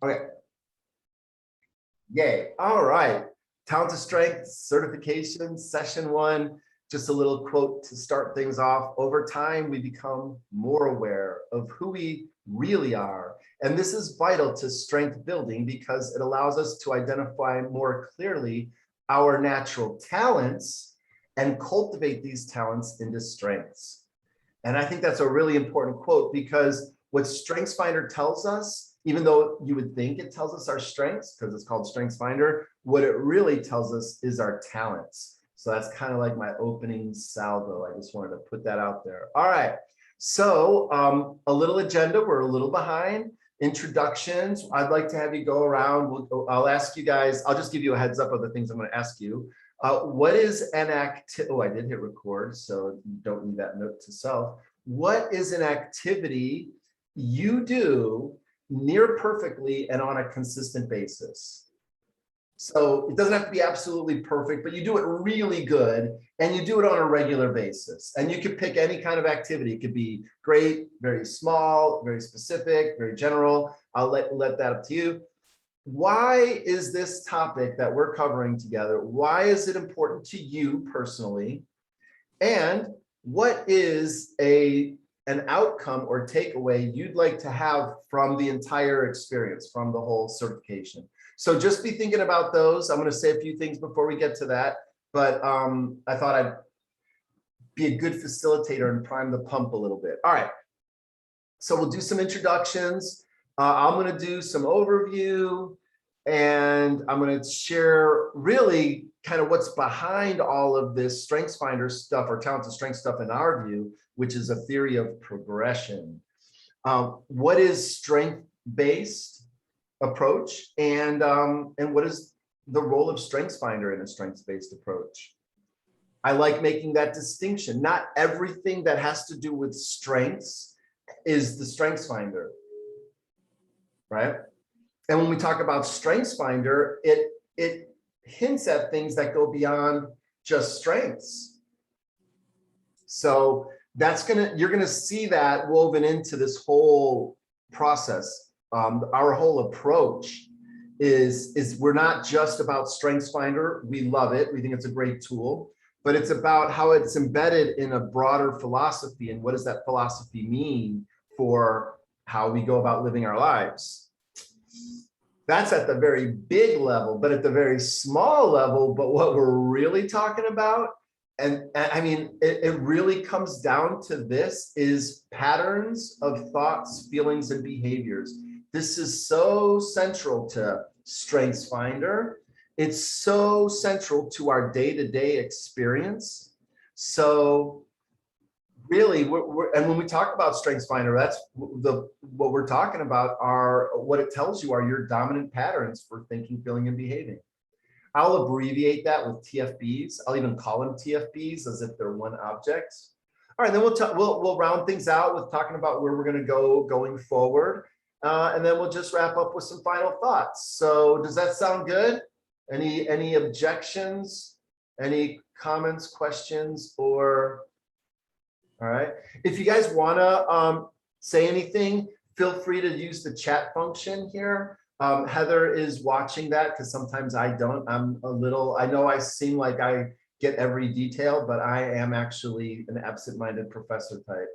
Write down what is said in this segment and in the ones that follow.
Okay. Yay. All right. Talent to Strength certification, session 1. Just a little quote to start things off. Over time, we become more aware of who we really are. And this is vital to strength building because it allows us to identify more clearly our natural talents and cultivate these talents into strengths. And I think that's a really important quote because what StrengthsFinder tells us, even though you would think it tells us our strengths because it's called StrengthsFinder, what it really tells us is our talents. So that's kind of like my opening salvo. I just wanted to put that out there. All right. So a little agenda. We're a little behind. Introductions. I'd like to have you go around. I'll ask you guys. I'll just give you a heads up of the things I'm going to ask you. What is an activity? Oh, I did hit record, so you don't need that note to self. What is an activity you do near perfectly and on a consistent basis? So it doesn't have to be absolutely perfect, but you do it really good and you do it on a regular basis. And you could pick any kind of activity. It could be great, very small, very specific, very general. I'll let that up to you. Why is this topic that we're covering together, why is it important to you personally? And what is an outcome or takeaway you'd like to have from the entire experience, from the whole certification? So just be thinking about those. I'm going to say a few things before we get to that, but I thought I'd be a good facilitator and prime the pump a little bit. All right. So we'll do some introductions. I'm going to do some overview, and I'm going to share really kind of what's behind all of this StrengthsFinder stuff or Talent to Strength stuff in our view, which is a theory of progression. What is strength-based approach, and what is the role of StrengthsFinder in a strengths-based approach? I like making that distinction. Not everything that has to do with strengths is the StrengthsFinder, right? And when we talk about StrengthsFinder, it hints at things that go beyond just strengths. So you're gonna see that woven into this whole process. Our whole approach is we're not just about StrengthsFinder. We love it. We think it's a great tool, but it's about how it's embedded in a broader philosophy. And what does that philosophy mean for how we go about living our lives? That's at the very big level, but at the very small level, but what we're really talking about, and I mean, it really comes down to this, is patterns of thoughts, feelings, and behaviors. This is so central to StrengthsFinder. It's so central to our day-to-day experience. So really, and when we talk about StrengthsFinder, that's what we're talking about are what it tells you are your dominant patterns for thinking, feeling, and behaving. I'll abbreviate that with TFBs. I'll even call them TFBs as if they're one object. All right, then we'll round things out with talking about where we're going to go going forward. And then we'll just wrap up with some final thoughts. So does that sound good? Any objections, any comments, questions, or, all right. If you guys wanna say anything, feel free to use the chat function here. Heather is watching that because sometimes I don't, I know I seem like I get every detail, but I am actually an absent-minded professor type,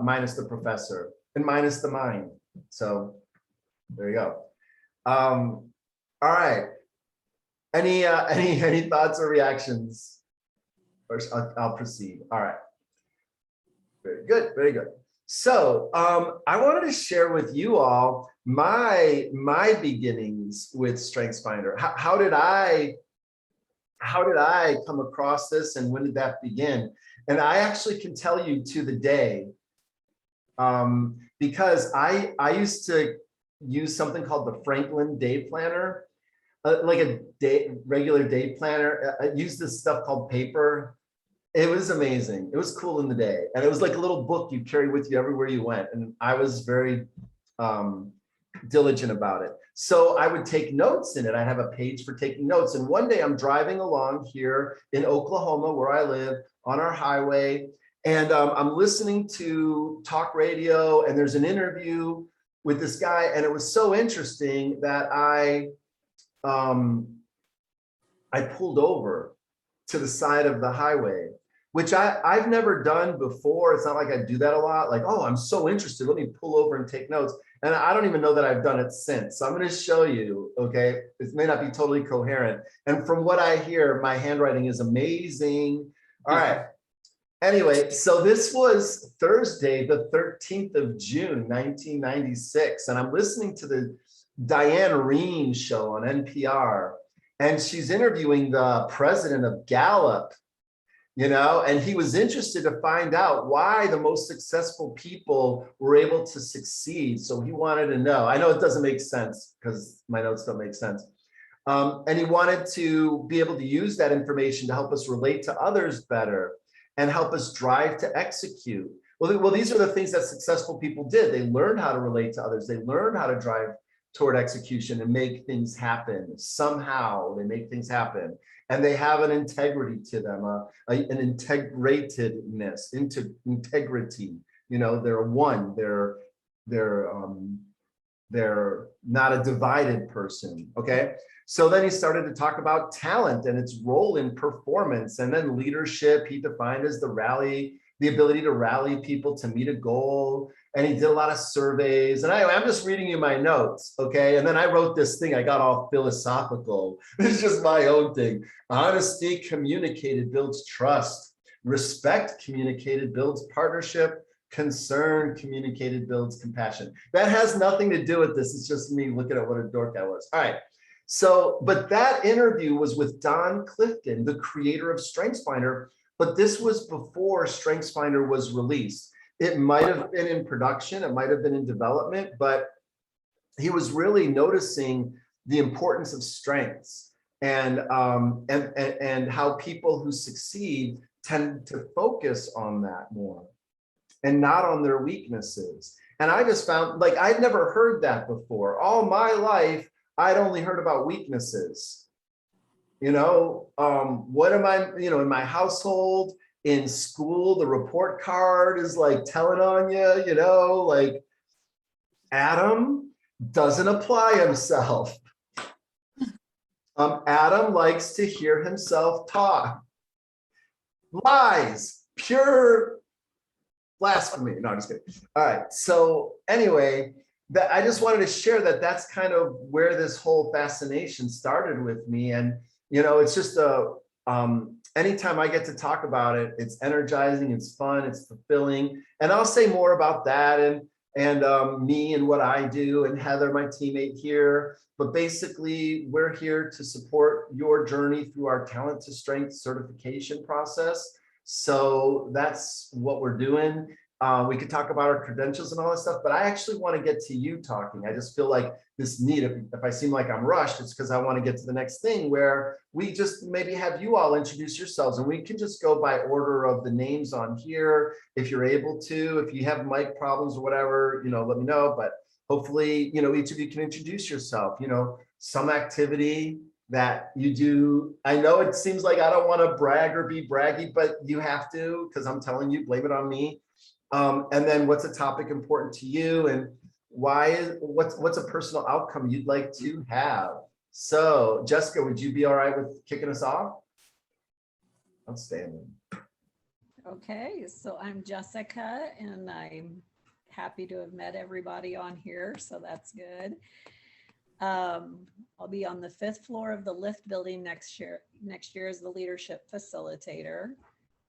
minus the professor and minus the mind. So there you go. All right. Any thoughts or reactions? Or I'll proceed. All right. Very good. Very good. So I wanted to share with you all my beginnings with StrengthsFinder. How did I come across this, and when did that begin? And I actually can tell you to the day. Because I used to use something called the Franklin Day Planner, like a regular day planner. I used this stuff called paper. It was amazing. It was cool in the day. And it was like a little book you carry with you everywhere you went. And I was very diligent about it. So I would take notes in it. I have a page for taking notes. And one day I'm driving along here in Oklahoma, where I live, on our highway. And I'm listening to talk radio, and there's an interview with this guy, and it was so interesting that I pulled over to the side of the highway, which I've never done before. It's not like I do that a lot. Like, oh, I'm so interested, let me pull over and take notes. And I don't even know that I've done it since. So I'm going to show you, okay? It may not be totally coherent. And from what I hear, my handwriting is amazing. All right. Anyway, so this was Thursday, the 13th of June, 1996. And I'm listening to the Diane Reen show on NPR. And she's interviewing the president of Gallup, and he was interested to find out why the most successful people were able to succeed. So he wanted to know. I know it doesn't make sense because my notes don't make sense. And he wanted to be able to use that information to help us relate to others better and help us drive to execute. Well, these are the things that successful people did. They learned how to relate to others. They learned how to drive toward execution and make things happen. Somehow they make things happen. And they have an integrity to them, an integratedness, integrity. They're one. They're not a divided person. Okay. So then he started to talk about talent and its role in performance, and then leadership. He defined as the ability to rally people to meet a goal. And he did a lot of surveys. And I'm just reading you my notes, okay? And then I wrote this thing, I got all philosophical. This is just my own thing. Honesty communicated builds trust. Respect communicated builds partnership. Concern communicated builds compassion. That has nothing to do with this. It's just me looking at what a dork I was. All right. So, but that interview was with Don Clifton, the creator of StrengthsFinder, but this was before StrengthsFinder was released. It might have been in production, it might have been in development, but he was really noticing the importance of strengths and how people who succeed tend to focus on that more and not on their weaknesses. And I just found, like, I'd never heard that before. All my life, I'd only heard about weaknesses. What am I, in my household, in school, the report card is like telling on you, like Adam doesn't apply himself. Adam likes to hear himself talk. Lies, pure blasphemy. No, I'm just kidding. All right. So anyway, I just wanted to share that that's kind of where this whole fascination started with me. And, it's just anytime I get to talk about it, it's energizing, it's fun, it's fulfilling. And I'll say more about that and me and what I do, and Heather, my teammate here. But basically, we're here to support your journey through our Talent to Strength certification process. So that's what we're doing. We could talk about our credentials and all that stuff, but I actually want to get to you talking. I just feel like this need, if I seem like I'm rushed, it's because I want to get to the next thing where we just maybe have you all introduce yourselves, and we can just go by order of the names on here. If you're able to, if you have mic problems or whatever, let me know, but hopefully, each of you can introduce yourself, some activity that you do. I know it seems like I don't want to brag or be braggy, but you have to, because I'm telling you, blame it on me. And then what's a topic important to you, and what's a personal outcome you'd like to have? So Jessica, would you be all right with kicking us off? Outstanding. Okay, so I'm Jessica, and I'm happy to have met everybody on here, so that's good. I'll be on the 5th floor of the Lift building next year as the leadership facilitator.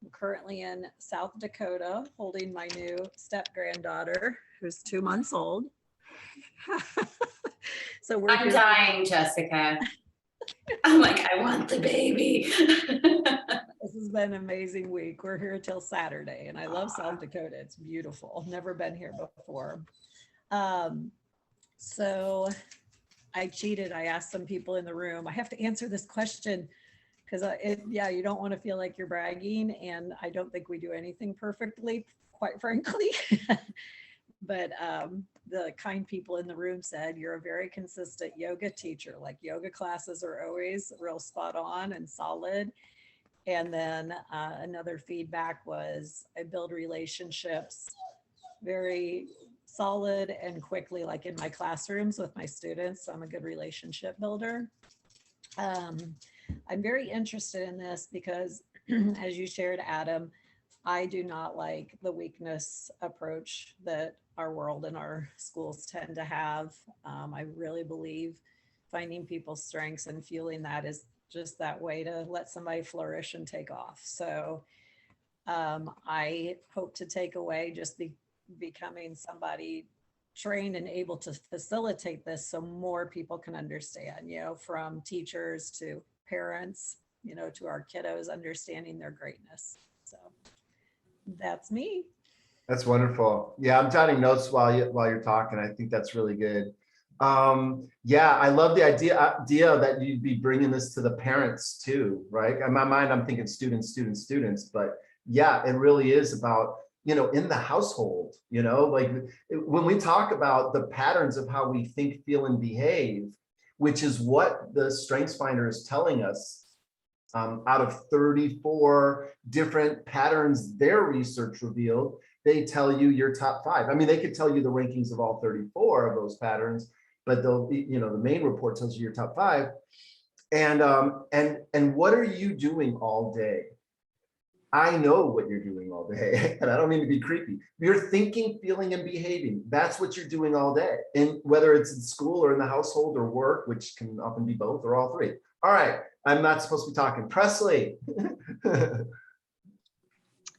I'm currently in South Dakota holding my new step granddaughter who's 2 months old. So I'm dying, Jessica. I'm like, I want the baby. This has been an amazing week. We're here till Saturday, and I love South Dakota. It's beautiful. Never been here before. So I cheated. I asked some people in the room, I have to answer this question because you don't want to feel like you're bragging, and I don't think we do anything perfectly, quite frankly. But the kind people in the room said, you're a very consistent yoga teacher. Like, yoga classes are always real spot on and solid. And then another feedback was, I build relationships very solid and quickly, like in my classrooms with my students. So I'm a good relationship builder. I'm very interested in this because as you shared, Adam, I do not like the weakness approach that our world and our schools tend to have. I really believe finding people's strengths and fueling that is just that way to let somebody flourish and take off. So I hope to take away just becoming somebody trained and able to facilitate this so more people can understand, from teachers to parents, to our kiddos understanding their greatness. So that's me. That's wonderful. Yeah, I'm jotting notes while you're talking. I think that's really good. Yeah, I love the idea that you'd be bringing this to the parents too, right? In my mind, I'm thinking students, but yeah, it really is about, in the household, like when we talk about the patterns of how we think, feel, and behave, which is what the Strengths Finder is telling us, out of 34 different patterns their research revealed, they tell you your top 5. I mean, they could tell you the rankings of all 34 of those patterns, but they'll, the main report tells you your top 5. And what are you doing all day? I know what you're doing all day, and I don't mean to be creepy. You're thinking, feeling, and behaving. That's what you're doing all day. And whether it's in school or in the household or work, which can often be both or all 3. All right, I'm not supposed to be talking. Presley.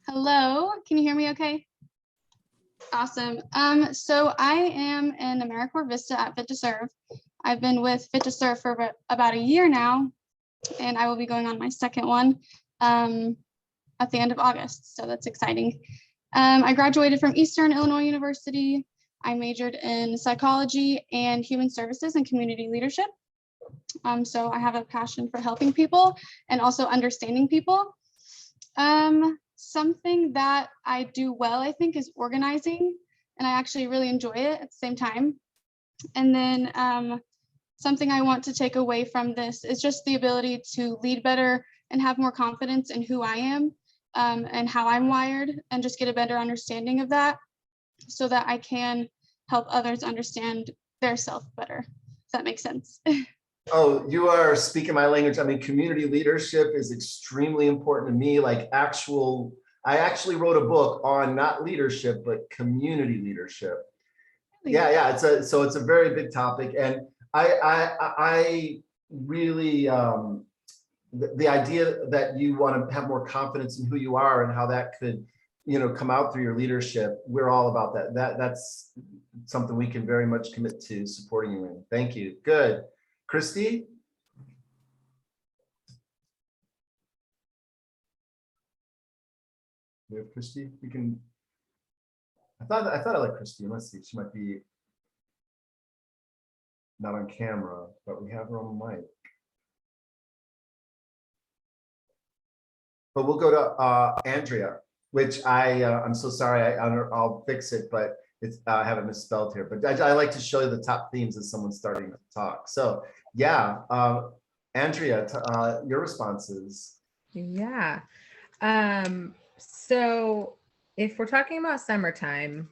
Hello, can you hear me okay? Awesome. So I am in AmeriCorps Vista at Fit to Serve. I've been with Fit to Serve for about a year now, and I will be going on my second one at the end of August. So that's exciting. I graduated from Eastern Illinois University. I majored in psychology and human services and community leadership. So I have a passion for helping people and also understanding people. Something that I do well, I think, is organizing, and I actually really enjoy it at the same time. And then something I want to take away from this is just the ability to lead better and have more confidence in who I am and how I'm wired, and just get a better understanding of that so that I can help others understand their self better. Does that make sense? Oh, you are speaking my language. I mean, community leadership is extremely important to me. I actually wrote a book on not leadership, but community leadership. Yeah. It's a very big topic. And I really, the idea that you want to have more confidence in who you are and how that could, come out through your leadership. We're all about that. That's something we can very much commit to supporting you in. Thank you. Good. Christy? We have Christy. We can. I thought I liked Christy. Let's see. She might be not on camera, but we have her on mic. But we'll go to Andrea, which I'm so sorry. I'll fix it, but I have it misspelled here. But I like to show you the top themes as someone's starting to talk. So yeah, Andrea, your responses. Yeah. So if we're talking about summertime,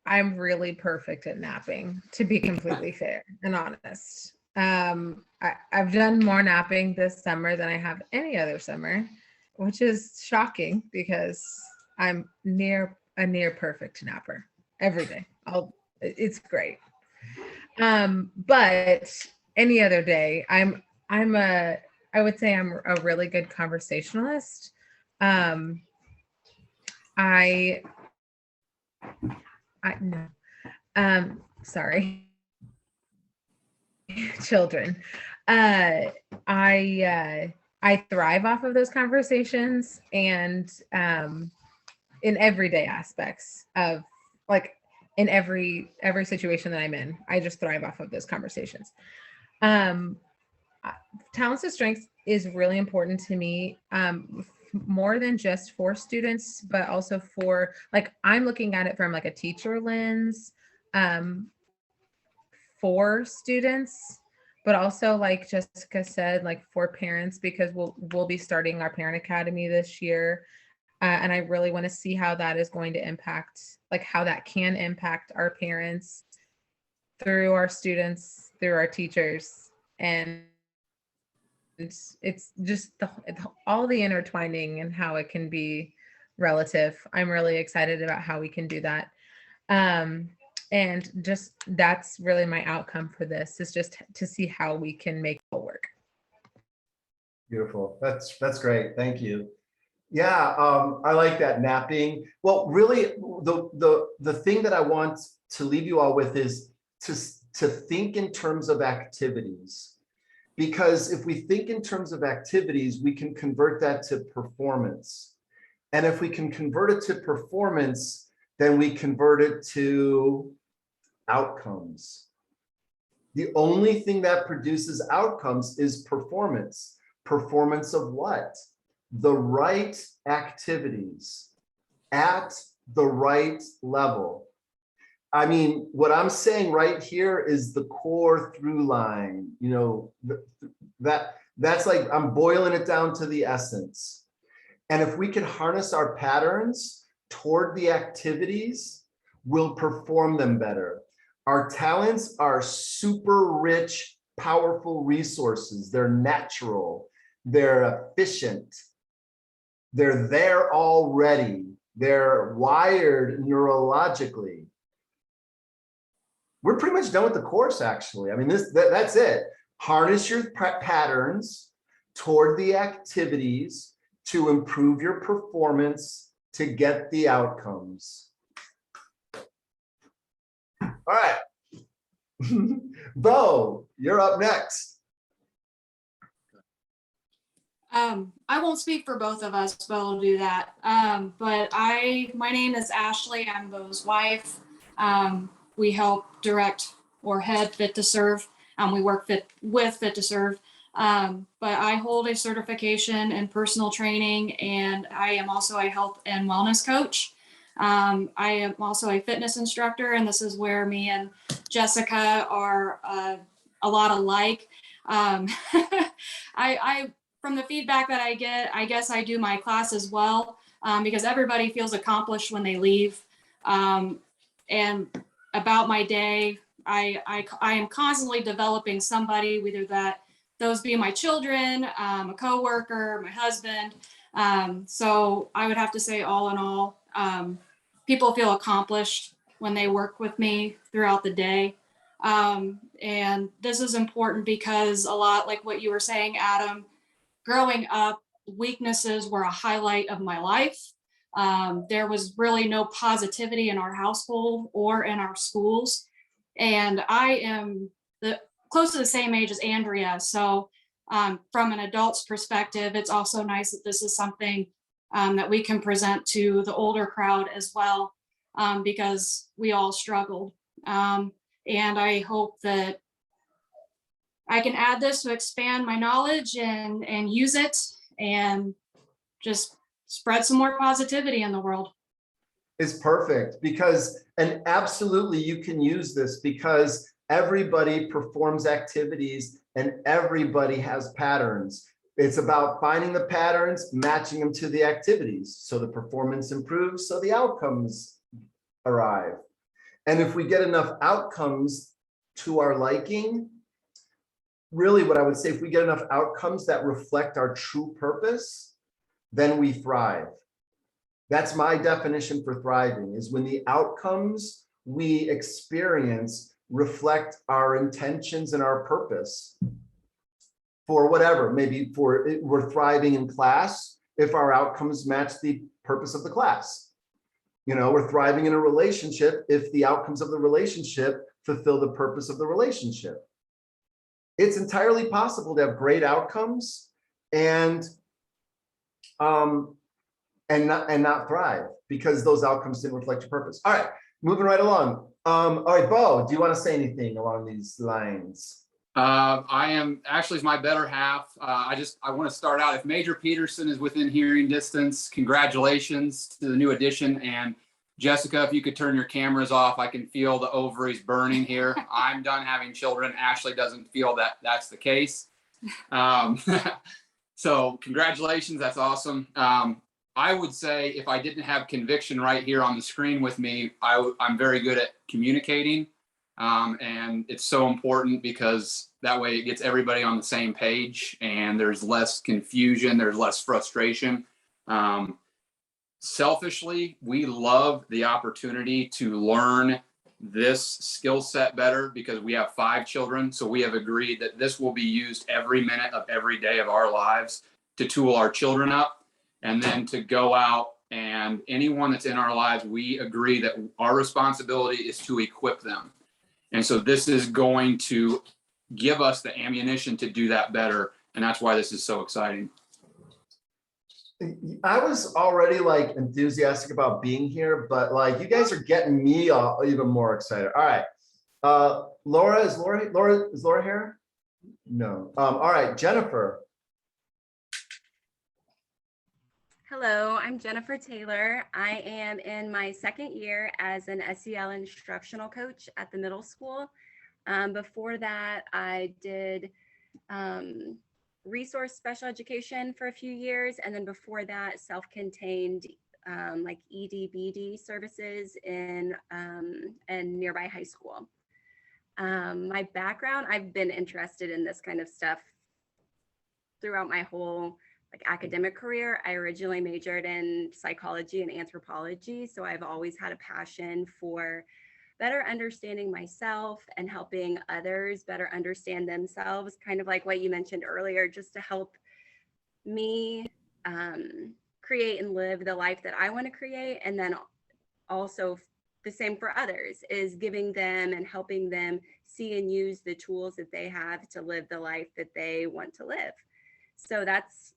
I'm really perfect at napping, to be completely fair and honest. I've done more napping this summer than I have any other summer, which is shocking because I'm a near perfect napper every day. It's great. But any other day, I would say I'm a really good conversationalist. Sorry. Children. I thrive off of those conversations, and in everyday aspects of, like, in every situation that I'm in, I just thrive off of those conversations. Talents to strengths is really important to me, more than just for students, but also for, like, I'm looking at it from like a teacher lens, for students, but also, like Jessica said, like for parents, because we'll be starting our parent academy this year. And I really want to see how that is going to impact, like how that can impact our parents through our students, through our teachers. And it's just all the intertwining and how it can be relative. I'm really excited about how we can do that. And just that's really my outcome for this, is just to see how we can make it work. Beautiful. That's great. Thank you. Yeah, I like that, napping. Well, really, the thing that I want to leave you all with is to think in terms of activities. Because if we think in terms of activities, we can convert that to performance. And if we can convert it to performance, then we convert it to outcomes. The only thing that produces outcomes is performance. Performance of what? The right activities at the right level. I mean, what I'm saying right here is the core through line, you know, that's like, I'm boiling it down to the essence. And if we can harness our patterns toward the activities, we'll perform them better. Our talents are super rich, powerful resources. They're natural, they're efficient, they're there already, they're wired neurologically. We're pretty much done with the course, actually. I mean, that's it. Harness your patterns toward the activities to improve your performance to get the outcomes. All right. Bo, you're up next. I won't speak for both of us, but I'll do that. But my name is Ashley. I'm Bo's wife. We help direct or head Fit to Serve. We work with Fit to Serve. But I hold a certification in personal training, and I am also a health and wellness coach. I am also a fitness instructor, and this is where me and Jessica are a lot alike. I from the feedback that I get, I guess I do my class as well, because everybody feels accomplished when they leave. And about my day, I am constantly developing somebody, whether those be my children, a coworker, my husband. So I would have to say, all in all, people feel accomplished when they work with me throughout the day. And this is important because a lot like what you were saying, Adam, growing up, weaknesses were a highlight of my life. There was really no positivity in our household or in our schools. And I am close to the same age as Andrea. So from an adult's perspective, it's also nice that this is something that we can present to the older crowd as well, because we all struggled. And I hope that I can add this to expand my knowledge and use it and just spread some more positivity in the world. Is perfect, because, and absolutely you can use this because everybody performs activities and everybody has patterns. It's about finding the patterns, matching them to the activities. So the performance improves, so the outcomes arrive. And if we get enough outcomes to our liking, really what I would say, if we get enough outcomes that reflect our true purpose, then we thrive. That's my definition for thriving, is when the outcomes we experience reflect our intentions and our purpose for whatever. Maybe we're thriving in class if our outcomes match the purpose of the class. You know, we're thriving in a relationship if the outcomes of the relationship fulfill the purpose of the relationship. It's entirely possible to have great outcomes and not thrive because those outcomes didn't reflect your purpose. All right, moving right along. All right, Bo, do you want to say anything along these lines? Ashley's my better half. I want to start out, if Major Peterson is within hearing distance, congratulations to the new addition. And Jessica, if you could turn your cameras off, I can feel the ovaries burning here. I'm done having children. Ashley doesn't feel that that's the case. So congratulations, that's awesome. I would say if I didn't have conviction right here on the screen with me, I'm very good at communicating. And it's so important because that way it gets everybody on the same page and there's less confusion, there's less frustration. Selfishly, we love the opportunity to learn this skill set better because we have 5 children. So we have agreed that this will be used every minute of every day of our lives to tool our children up and then to go out and anyone that's in our lives, we agree that our responsibility is to equip them. And so this is going to give us the ammunition to do that better. And that's why this is so exciting. I was already like enthusiastic about being here, but like you guys are getting me all, even more excited. All right. Laura, is Laura here? No. All right, Jennifer. Hello, I'm Jennifer Taylor. I am in my 2nd year as an SEL instructional coach at the middle school. Before that, I did resource special education for a few years. And then before that, self-contained like ED/BD services in nearby high school. My background, I've been interested in this kind of stuff throughout my whole academic career. I originally majored in psychology and anthropology. So I've always had a passion for better understanding myself and helping others better understand themselves, kind of like what you mentioned earlier, just to help me create and live the life that I want to create. And then also the same for others, is giving them and helping them see and use the tools that they have to live the life that they want to live. So that's,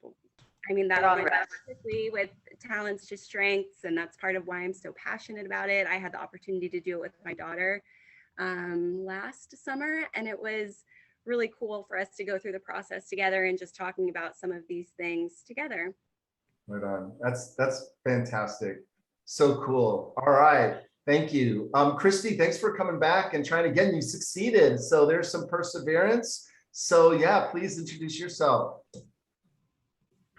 I mean, that all perfectly with talents to strengths, and that's part of why I'm so passionate about it. I had the opportunity to do it with my daughter last summer, and it was really cool for us to go through the process together and just talking about some of these things together. Right on. That's fantastic. So cool. All right. Thank you. Christy, thanks for coming back and trying again. You succeeded. So there's some perseverance. So yeah, please introduce yourself.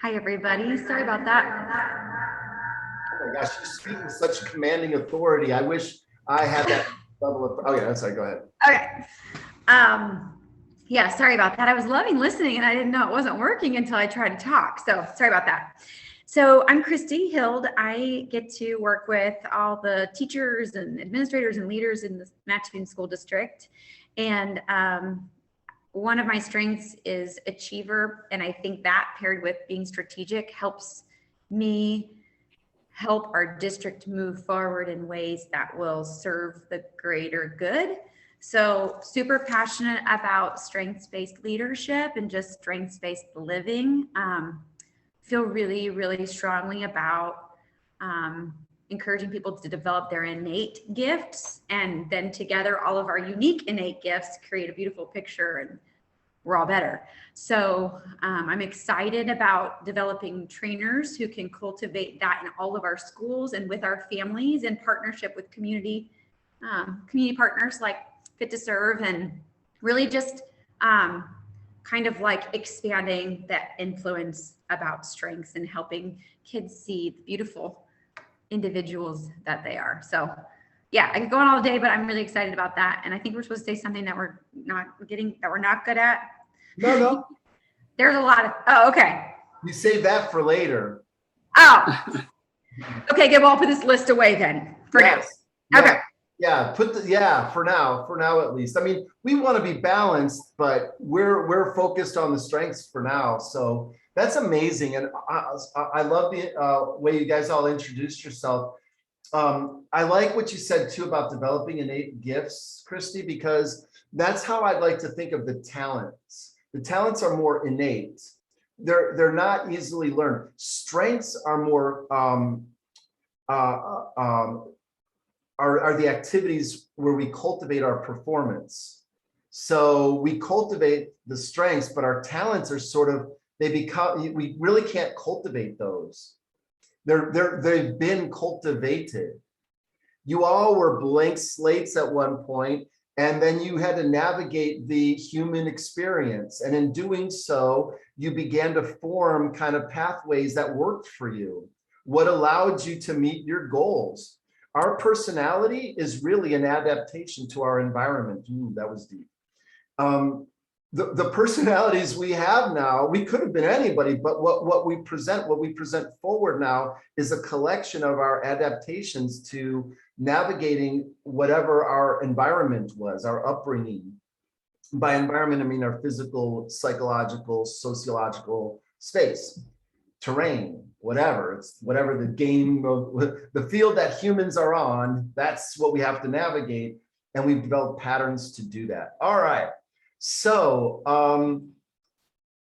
Hi, everybody. Sorry about that. Oh my gosh, you speak with such commanding authority. I wish I had that level of, oh yeah, I'm sorry, go ahead. Okay. Yeah, sorry about that. I was loving listening and I didn't know it wasn't working until I tried to talk. So sorry about that. So I'm Christy Hild. I get to work with all the teachers and administrators and leaders in the Matching School District. And one of my strengths is achiever. And I think that paired with being strategic helps me help our district move forward in ways that will serve the greater good. So super passionate about strengths-based leadership and just strengths-based living. Feel really, really strongly about encouraging people to develop their innate gifts, and then together all of our unique innate gifts create a beautiful picture, and we're all better. So I'm excited about developing trainers who can cultivate that in all of our schools and with our families in partnership with community partners like Fit to Serve, and really just kind of like expanding that influence about strengths and helping kids see the beautiful individuals that they are. So yeah, I could go on all day, but I'm really excited about that. And I think we're supposed to say something that we're not good at. No. There's a lot of, oh, okay. You save that for later. Oh, okay, good. Well, I'll put this list away then for now. Yeah. Okay. Yeah, for now at least. I mean, we want to be balanced, but we're focused on the strengths for now. So that's amazing. And I love the way you guys all introduced yourself. I like what you said too about developing innate gifts, Christy, because that's how I'd like to think of the talents. The talents are more innate. They're not easily learned. Strengths are more are the activities where we cultivate our performance. So we cultivate the strengths, but our talents are sort of, we really can't cultivate those. They've been cultivated. You all were blank slates at one point, and then you had to navigate the human experience. And in doing so, you began to form kind of pathways that worked for you. What allowed you to meet your goals? Our personality is really an adaptation to our environment. Ooh, that was deep. The personalities we have now, we could have been anybody, but what we present forward now is a collection of our adaptations to navigating whatever our environment was, our upbringing. By environment, I mean our physical, psychological, sociological space, terrain, whatever. It's whatever the game of the field that humans are on, that's what we have to navigate. And we've developed patterns to do that. All right. So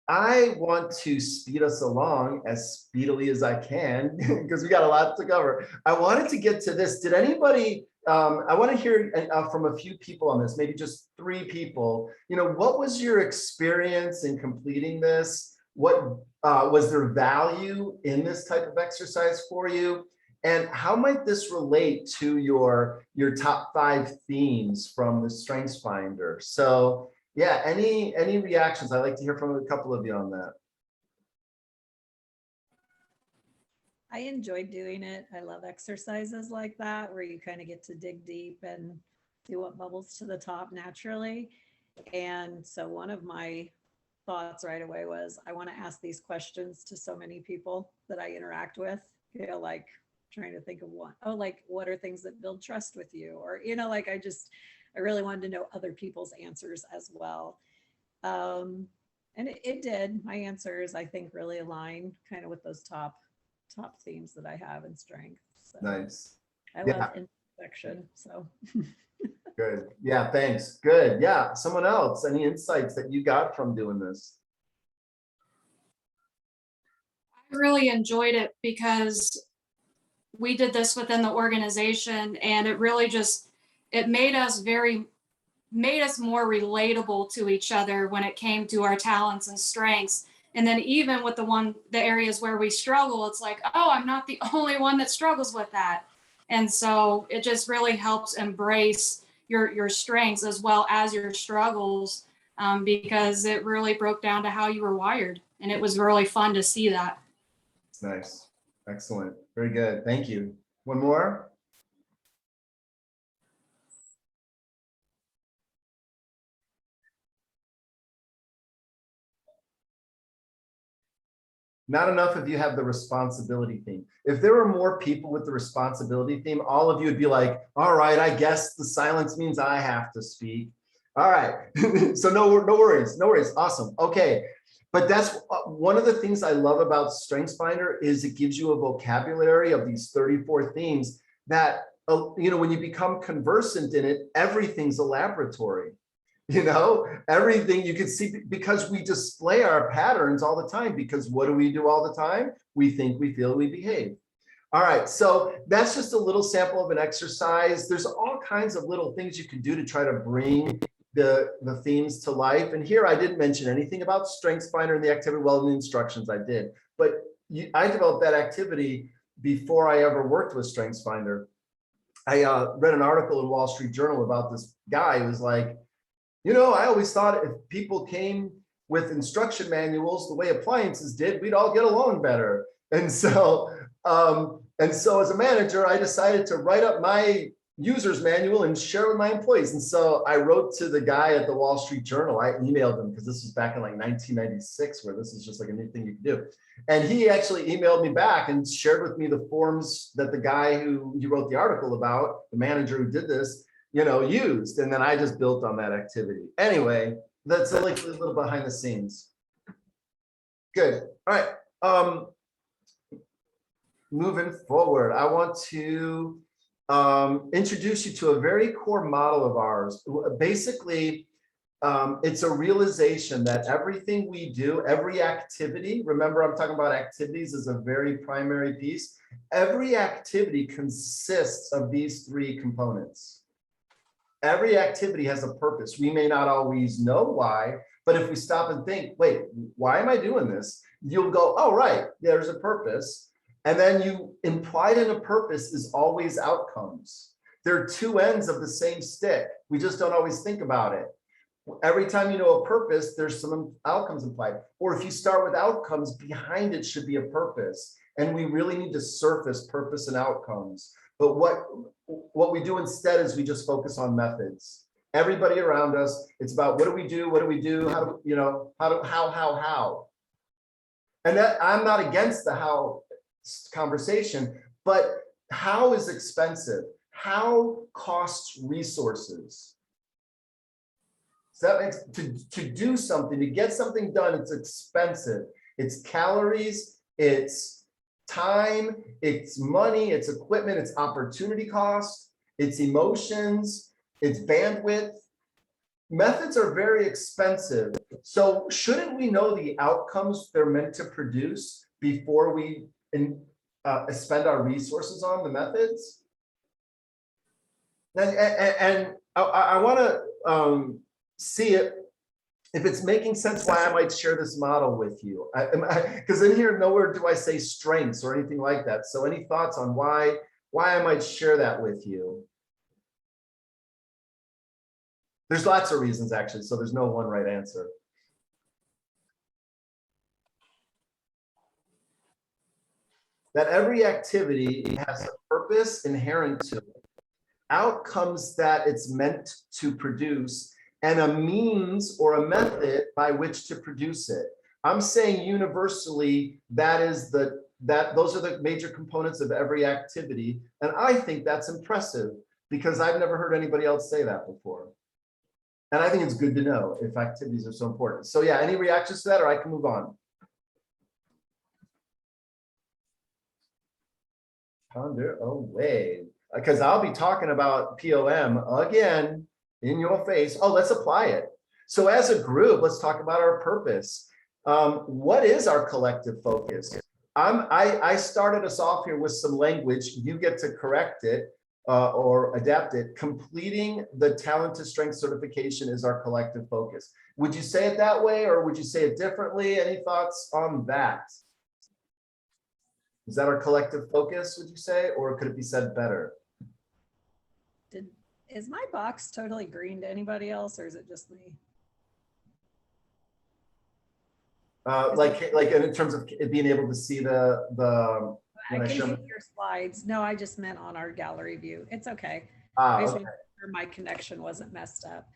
I want to speed us along as speedily as I can because we got a lot to cover. I wanted to get to this. Did anybody, I want to hear from a few people on this, maybe just 3 people. You know, what was your experience in completing this? What was there value in this type of exercise for you? And how might this relate to your top 5 themes from the StrengthsFinder? So yeah, any reactions? I'd like to hear from a couple of you on that. I enjoyed doing it. I love exercises like that where you kind of get to dig deep and see what bubbles to the top naturally. And so one of my thoughts right away was, I want to ask these questions to so many people that I interact with, you know, like trying to think of one. Oh, like what are things that build trust with you? Or, you know, like I really wanted to know other people's answers as well. And it did. My answers, I think, really align kind of with those top themes that I have in strength. So Nice. I Yeah. love introspection. So Good. Yeah, thanks. Good. Yeah. Someone else, any insights that you got from doing this? I really enjoyed it because we did this within the organization, and it really just, it made us more relatable to each other when it came to our talents and strengths. And then even with the areas where we struggle, it's like, oh, I'm not the only one that struggles with that. And so it just really helps embrace your strengths as well as your struggles, because it really broke down to how you were wired. And it was really fun to see that. Nice. Excellent. Very good. Thank you. One more. Not enough of you have the responsibility theme. If there were more people with the responsibility theme, all of you would be like, all right, I guess the silence means I have to speak. All right. So no worries. Awesome. Okay. But that's one of the things I love about StrengthsFinder is it gives you a vocabulary of these 34 themes that, you know, when you become conversant in it, everything's a laboratory. You know, everything you can see, because we display our patterns all the time, because what do we do all the time? We think, we feel, we behave. All right, so that's just a little sample of an exercise. There's all kinds of little things you can do to try to bring the themes to life. And here I didn't mention anything about StrengthsFinder and the activity. Well, in the instructions I did, but I developed that activity before I ever worked with StrengthsFinder. I read an article in Wall Street Journal about this guy who was like, you know, I always thought if people came with instruction manuals the way appliances did, we'd all get along better. And so as a manager, I decided to write up my user's manual and share with my employees. And so I wrote to the guy at the Wall Street Journal. I emailed him because this was back in like 1996, where this is just like a new thing you can do. And he actually emailed me back and shared with me the forms that the guy who he wrote the article about, the manager who did this, you know, used. And then I just built on that activity. Anyway, that's like a little behind the scenes. Good. All right. Moving forward, I want to introduce you to a very core model of ours. Basically, it's a realization that everything we do, every activity, remember I'm talking about activities as a very primary piece. Every activity consists of these 3 components. Every activity has a purpose. We may not always know why, but if we stop and think, wait, why am I doing this? You'll go, oh, right, there's a purpose. And then you implied in a purpose is always outcomes. They're 2 ends of the same stick. We just don't always think about it. Every time you know a purpose, there's some outcomes implied. Or if you start with outcomes, behind it should be a purpose. and we really need to surface purpose and outcomes. But what we do instead is we just focus on methods. Everybody around us, it's about what do we do? What do we do? How do, you know, how? And that I'm not against the how conversation, but how is expensive? How costs resources? So that makes, to do something, to get something done, it's expensive. It's calories, it's time, it's money, it's equipment, it's opportunity cost, it's emotions, it's bandwidth. Methods are very expensive. So shouldn't we know the outcomes they're meant to produce before we spend our resources on the methods? And I want to see it, if it's making sense, why I might share this model with you. Because in here, nowhere do I say strengths or anything like that. So any thoughts on why I might share that with you? There's lots of reasons, actually, so there's no one right answer. That every activity has a purpose inherent to it, outcomes that it's meant to produce, and a means or a method by which to produce it. I'm saying universally those are the major components of every activity, and I think that's impressive because I've never heard anybody else say that before. And I think it's good to know if activities are so important. So yeah, any reactions to that, or I can move on? Ponder away, because I'll be talking about POM again in your face. Oh, let's apply it. So as a group, let's talk about our purpose. What is our collective focus? I started us off here with some language. You get to correct it or adapt it. Completing the Talent to Strength certification is our collective focus. Would you say it that way, or would you say it differently? Any thoughts on that? Is that our collective focus, would you say, or could it be said better? Is my box totally green to anybody else, or is it just me? Like in terms of it being able to see the I when I can show see your slides. No, I just meant on our gallery view. It's okay. okay. I just wanted to make sure my connection wasn't messed up.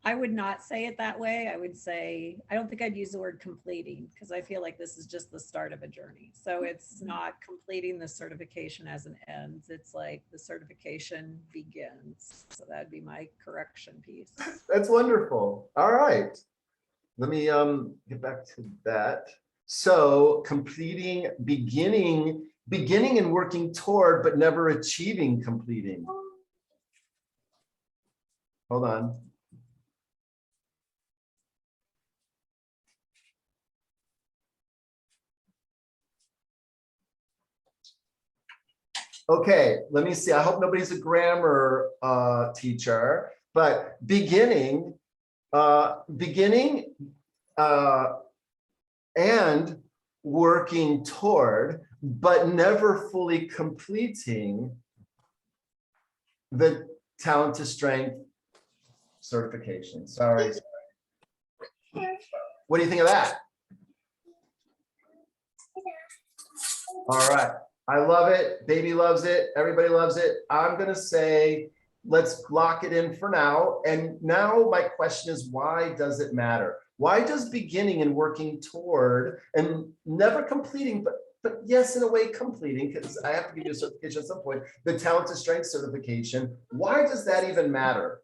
I would not say it that way. I would say, I don't think I'd use the word completing, because I feel like this is just the start of a journey. So it's not completing the certification as an end. It's like the certification begins. So that'd be my correction piece. That's wonderful. All right. Let me get back to that. So completing, beginning and working toward, but never achieving completing. Hold on. Okay, let me see. I hope nobody's a grammar teacher, but beginning and working toward, but never fully completing the Talent to Strength certification. Sorry. What do you think of that? All right. I love it. Baby loves it. Everybody loves it. I'm going to say, let's lock it in for now. And now my question is, why does it matter? Why does beginning and working toward and never completing, but yes, in a way completing, because I have to give you a certification at some point, the Talent to Strength certification, why does that even matter?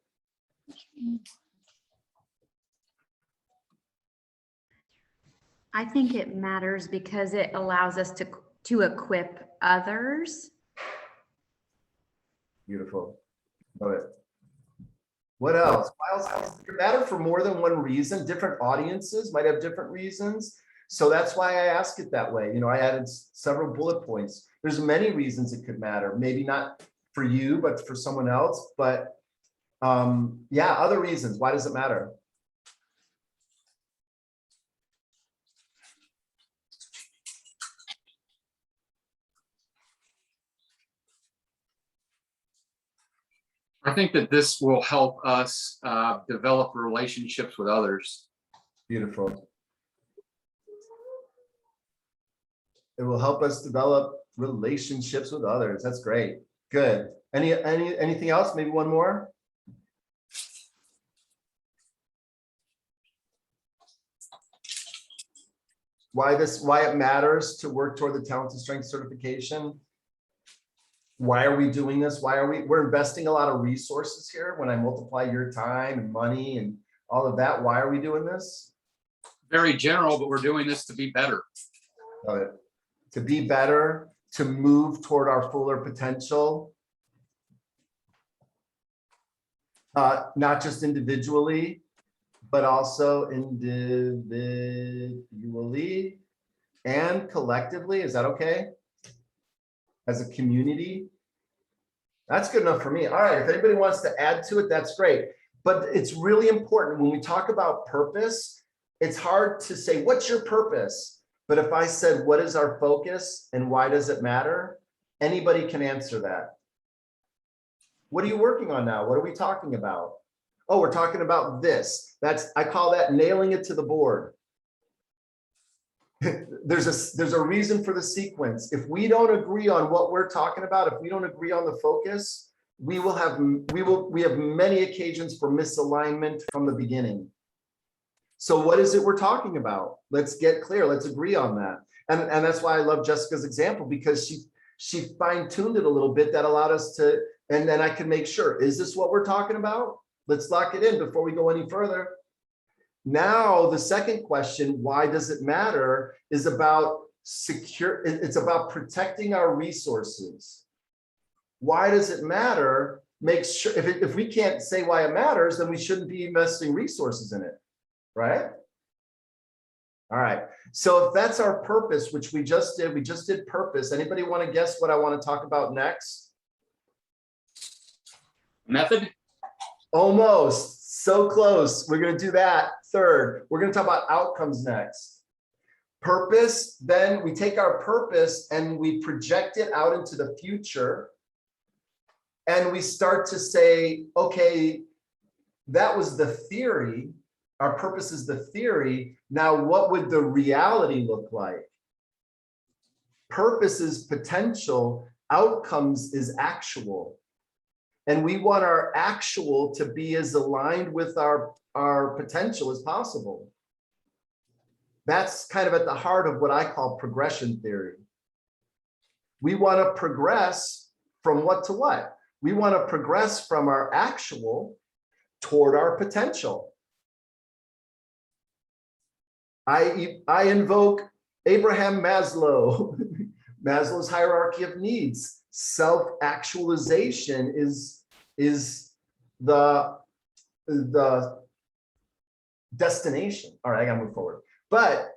I think it matters because it allows us to equip others. Beautiful. Love it. What else? Why else does it matter? For more than one reason. Different audiences might have different reasons. So that's why I ask it that way. You know, I added several bullet points. There's many reasons it could matter. Maybe not for you, but for someone else. But yeah, other reasons. Why does it matter? I think that this will help us develop relationships with others. Beautiful. It will help us develop relationships with others. That's great. Good. Anything else? Maybe one more? Why it matters to work toward the Talent to Strength certification? Why are we doing this? We're investing a lot of resources here. When I multiply your time and money and all of that, why are we doing this? Very general, but we're doing this to be better. Love it. To be better, to move toward our fuller potential. Not just individually, but also individually and collectively. Is that okay? As a community? That's good enough for me. All right, if anybody wants to add to it, that's great. But it's really important when we talk about purpose, it's hard to say, what's your purpose? But if I said, what is our focus and why does it matter? Anybody can answer that. What are you working on now? What are we talking about? Oh, we're talking about this. I call that nailing it to the board. There's a reason for the sequence. If we don't agree on what we're talking about, if we don't agree on the focus, we have many occasions for misalignment from the beginning. So what is it we're talking about? Let's get clear. Let's agree on that. And that's why I love Jessica's example, because she fine-tuned it a little bit that allowed us to, and then I can make sure, is this what we're talking about? Let's lock it in before we go any further. Now, the second question, why does it matter, is about it's about protecting our resources. Why does it matter? Make sure, if we can't say why it matters, then we shouldn't be investing resources in it, right? All right, so if that's our purpose, which we just did purpose. Anybody want to guess what I want to talk about next? Method? Almost, so close. We're going to do that third. We're going to talk about outcomes next. Purpose, then we take our purpose and we project it out into the future. And we start to say, okay, that was the theory. Our purpose is the theory. Now, what would the reality look like? Purpose is potential. Outcomes is actual. And we want our actual to be as aligned with our potential as possible. That's kind of at the heart of what I call progression theory. We want to progress from what to what? We want to progress from our actual toward our potential. I invoke Abraham Maslow, Maslow's hierarchy of needs. Self-actualization is the destination. All right, I gotta move forward. But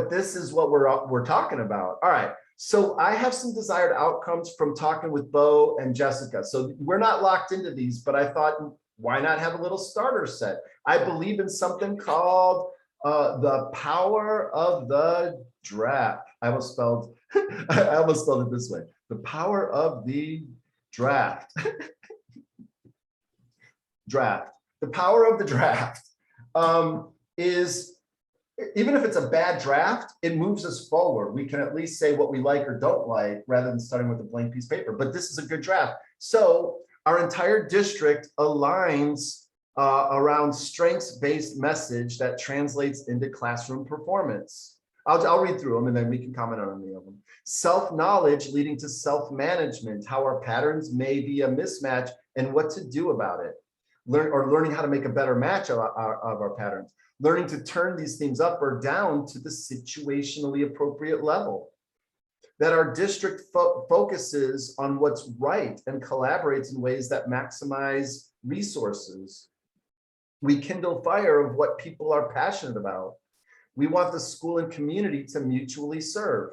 this is what we're talking about. All right. So I have some desired outcomes from talking with Bo and Jessica. So we're not locked into these, but I thought, why not have a little starter set? I believe in something called the power of the draft. I almost spelled it this way. The power of the draft. The power of the draft is, even if it's a bad draft, it moves us forward. We can at least say what we like or don't like rather than starting with a blank piece of paper. But this is a good draft. So our entire district aligns around strengths-based message that translates into classroom performance. I'll read through them and then we can comment on any of them. Self-knowledge leading to self-management, how our patterns may be a mismatch and what to do about it. Learning how to make a better match of our patterns. Learning to turn these things up or down to the situationally appropriate level. That our district focuses on what's right and collaborates in ways that maximize resources. We kindle fire of what people are passionate about. We want the school and community to mutually serve.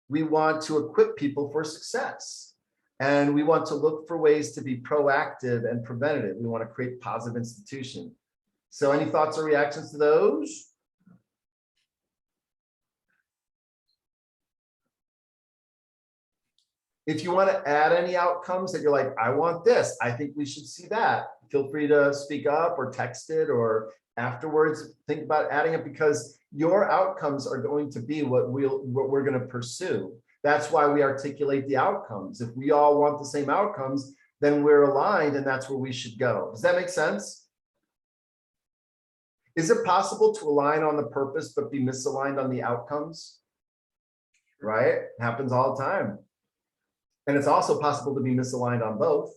We want to equip people for success. And we want to look for ways to be proactive and preventative. We want to create positive institutions. So any thoughts or reactions to those? If you want to add any outcomes that you're like, I want this, I think we should see that, feel free to speak up or text it, or afterwards think about adding it, because your outcomes are going to be what we're going to pursue. That's why we articulate the outcomes. If we all want the same outcomes, then we're aligned, and that's where we should go. Does that make sense? Is it possible to align on the purpose but be misaligned on the outcomes? Right? Happens all the time. And it's also possible to be misaligned on both,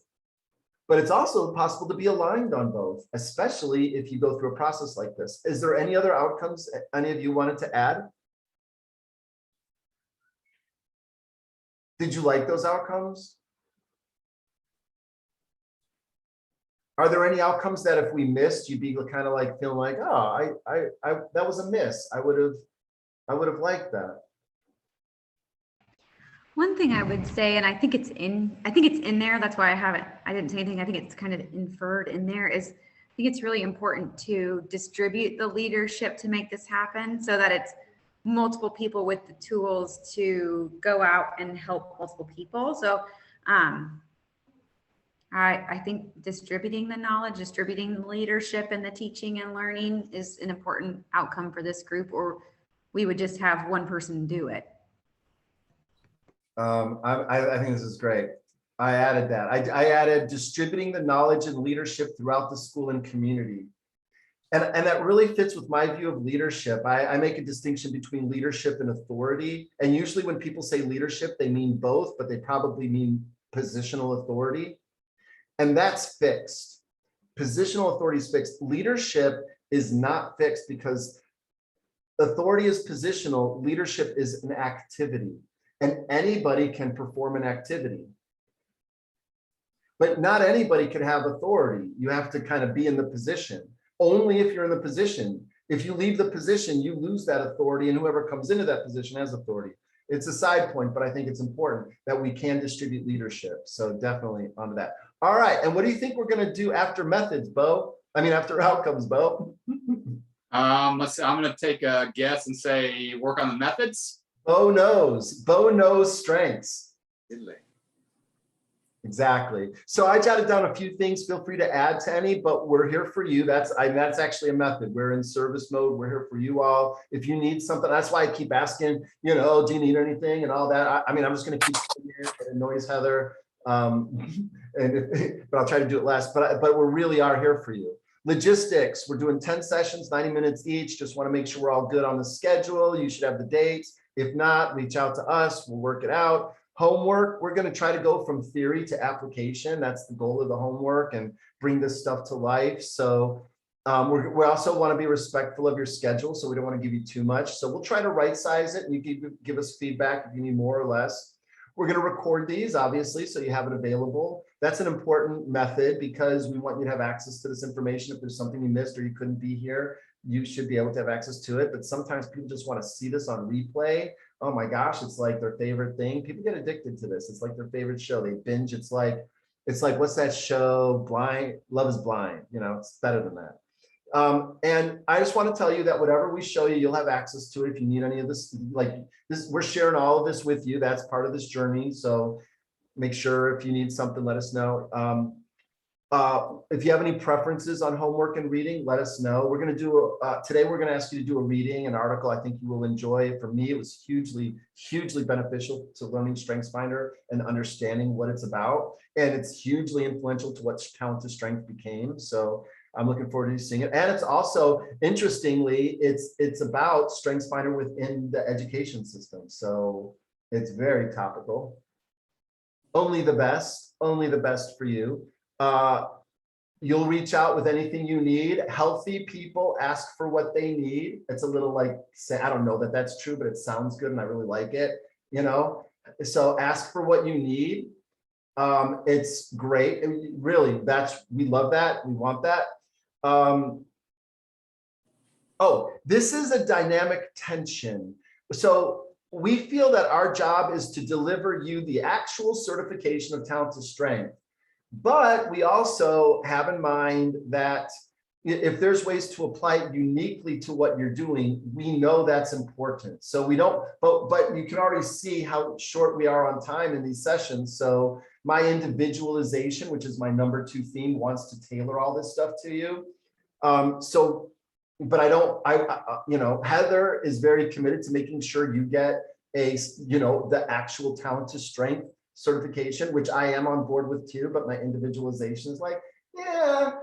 but it's also possible to be aligned on both, especially if you go through a process like this. Is there any other outcomes any of you wanted to add? Did you like those outcomes? Are there any outcomes that if we missed, you'd be kind of like feeling like, oh, that was a miss. I would have liked that. One thing I would say, and I think it's in there. That's why I didn't say anything. I think it's kind of inferred in there, is I think it's really important to distribute the leadership to make this happen, so that it's multiple people with the tools to go out and help multiple people. So I think distributing the knowledge, distributing the leadership and the teaching and learning is an important outcome for this group, or we would just have one person do it. I think this is great. I added that. I added distributing the knowledge and leadership throughout the school and community. And that really fits with my view of leadership. I make a distinction between leadership and authority. And usually when people say leadership, they mean both, but they probably mean positional authority. And that's fixed. Positional authority is fixed. Leadership is not fixed, because authority is positional. Leadership is an activity, and anybody can perform an activity. But not anybody can have authority. You have to kind of be in the position. Only if you're in the position. If you leave the position, you lose that authority, and whoever comes into that position has authority. It's a side point, but I think it's important that we can distribute leadership. So definitely onto that. All right, and what do you think we're going to do after methods, Bo? I mean, after outcomes, Bo? Let's see, I'm going to take a guess and say work on the methods. Bo knows strengths. Exactly. So I jotted down a few things. Feel free to add to any, but we're here for you. That's actually a method. We're in service mode. We're here for you all. If you need something, that's why I keep asking, do you need anything and all that. I mean, I'm just going to keep here. It annoys Heather, but I'll try to do it less. But we really are here for you. Logistics. We're doing 10 sessions, 90 minutes each. Just want to make sure we're all good on the schedule. You should have the dates. If not, reach out to us. We'll work it out. Homework, we're going to try to go from theory to application. That's the goal of the homework, and bring this stuff to life. So we also want to be respectful of your schedule, so we don't want to give you too much. So we'll try to right size it, and you can give us feedback if you need more or less. We're going to record these, obviously, so you have it available. That's an important method, because we want you to have access to this information. If there's something you missed or you couldn't be here, you should be able to have access to it. But sometimes people just want to see this on replay. Oh my gosh, it's like their favorite thing. People get addicted to this. It's like their favorite show. They binge. It's like, what's that show? Love is Blind. It's better than that. And I just want to tell you that whatever we show you, you'll have access to it. If you need any of this, we're sharing all of this with you. That's part of this journey. So make sure if you need something, let us know. If you have any preferences on homework and reading, let us know. We're going to do today. We're going to ask you to do a reading, an article I think you will enjoy. For me, it was hugely beneficial to learning StrengthsFinder and understanding what it's about. And it's hugely influential to what Talent to Strength became. So I'm looking forward to seeing it. And it's also, interestingly, it's about StrengthsFinder within the education system. So it's very topical. Only the best for you. You'll reach out with anything you need. Healthy people ask for what they need. It's a little like, I don't know that that's true, but it sounds good and I really like it, So ask for what you need. It's great. And really, we love that. We want that. This is a dynamic tension. So we feel that our job is to deliver you the actual certification of Talent to Strength. But we also have in mind that if there's ways to apply it uniquely to what you're doing, we know that's important. So we don't, but you can already see how short we are on time in these sessions. So My individualization, which is my number 2 theme, wants to tailor all this stuff to you. But I don't, you know, Heather is very committed to making sure you get the actual talent to strength certification, which I am on board with too, but my individualization is like, yeah,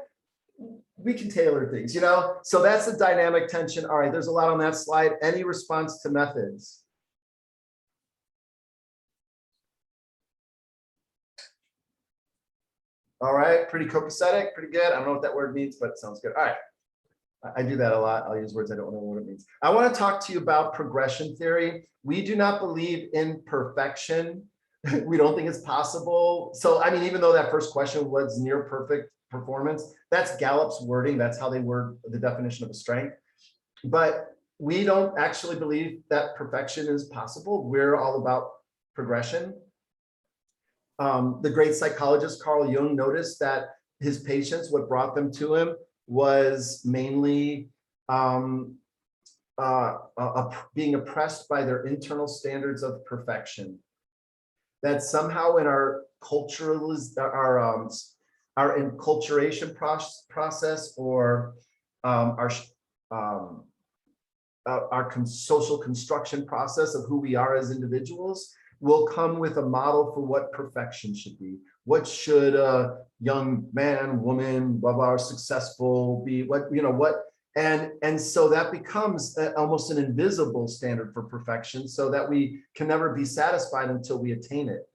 we can tailor things, you know? So that's the dynamic tension. All right, there's a lot on that slide. Any response to methods? All right, pretty copacetic, pretty good. I don't know what that word means, but it sounds good. All right. I do that a lot. I'll use words I don't know what it means. I want to talk to you about progression theory. We do not believe in perfection. We don't think it's possible. So, I mean, even though that first question was near perfect performance, that's Gallup's wording. That's how they word the definition of a strength. But we don't actually believe that perfection is possible. We're all about progression. The great psychologist Carl Jung noticed that his patients, what brought them to him was mainly being oppressed by their internal standards of perfection. That somehow in our enculturation process, or our social construction process of who we are as individuals, will come with a model for what perfection should be. What should a young man, woman, blah, blah, successful be? What, you know, what, and so that becomes almost an invisible standard for perfection, so that we can never be satisfied until we attain it.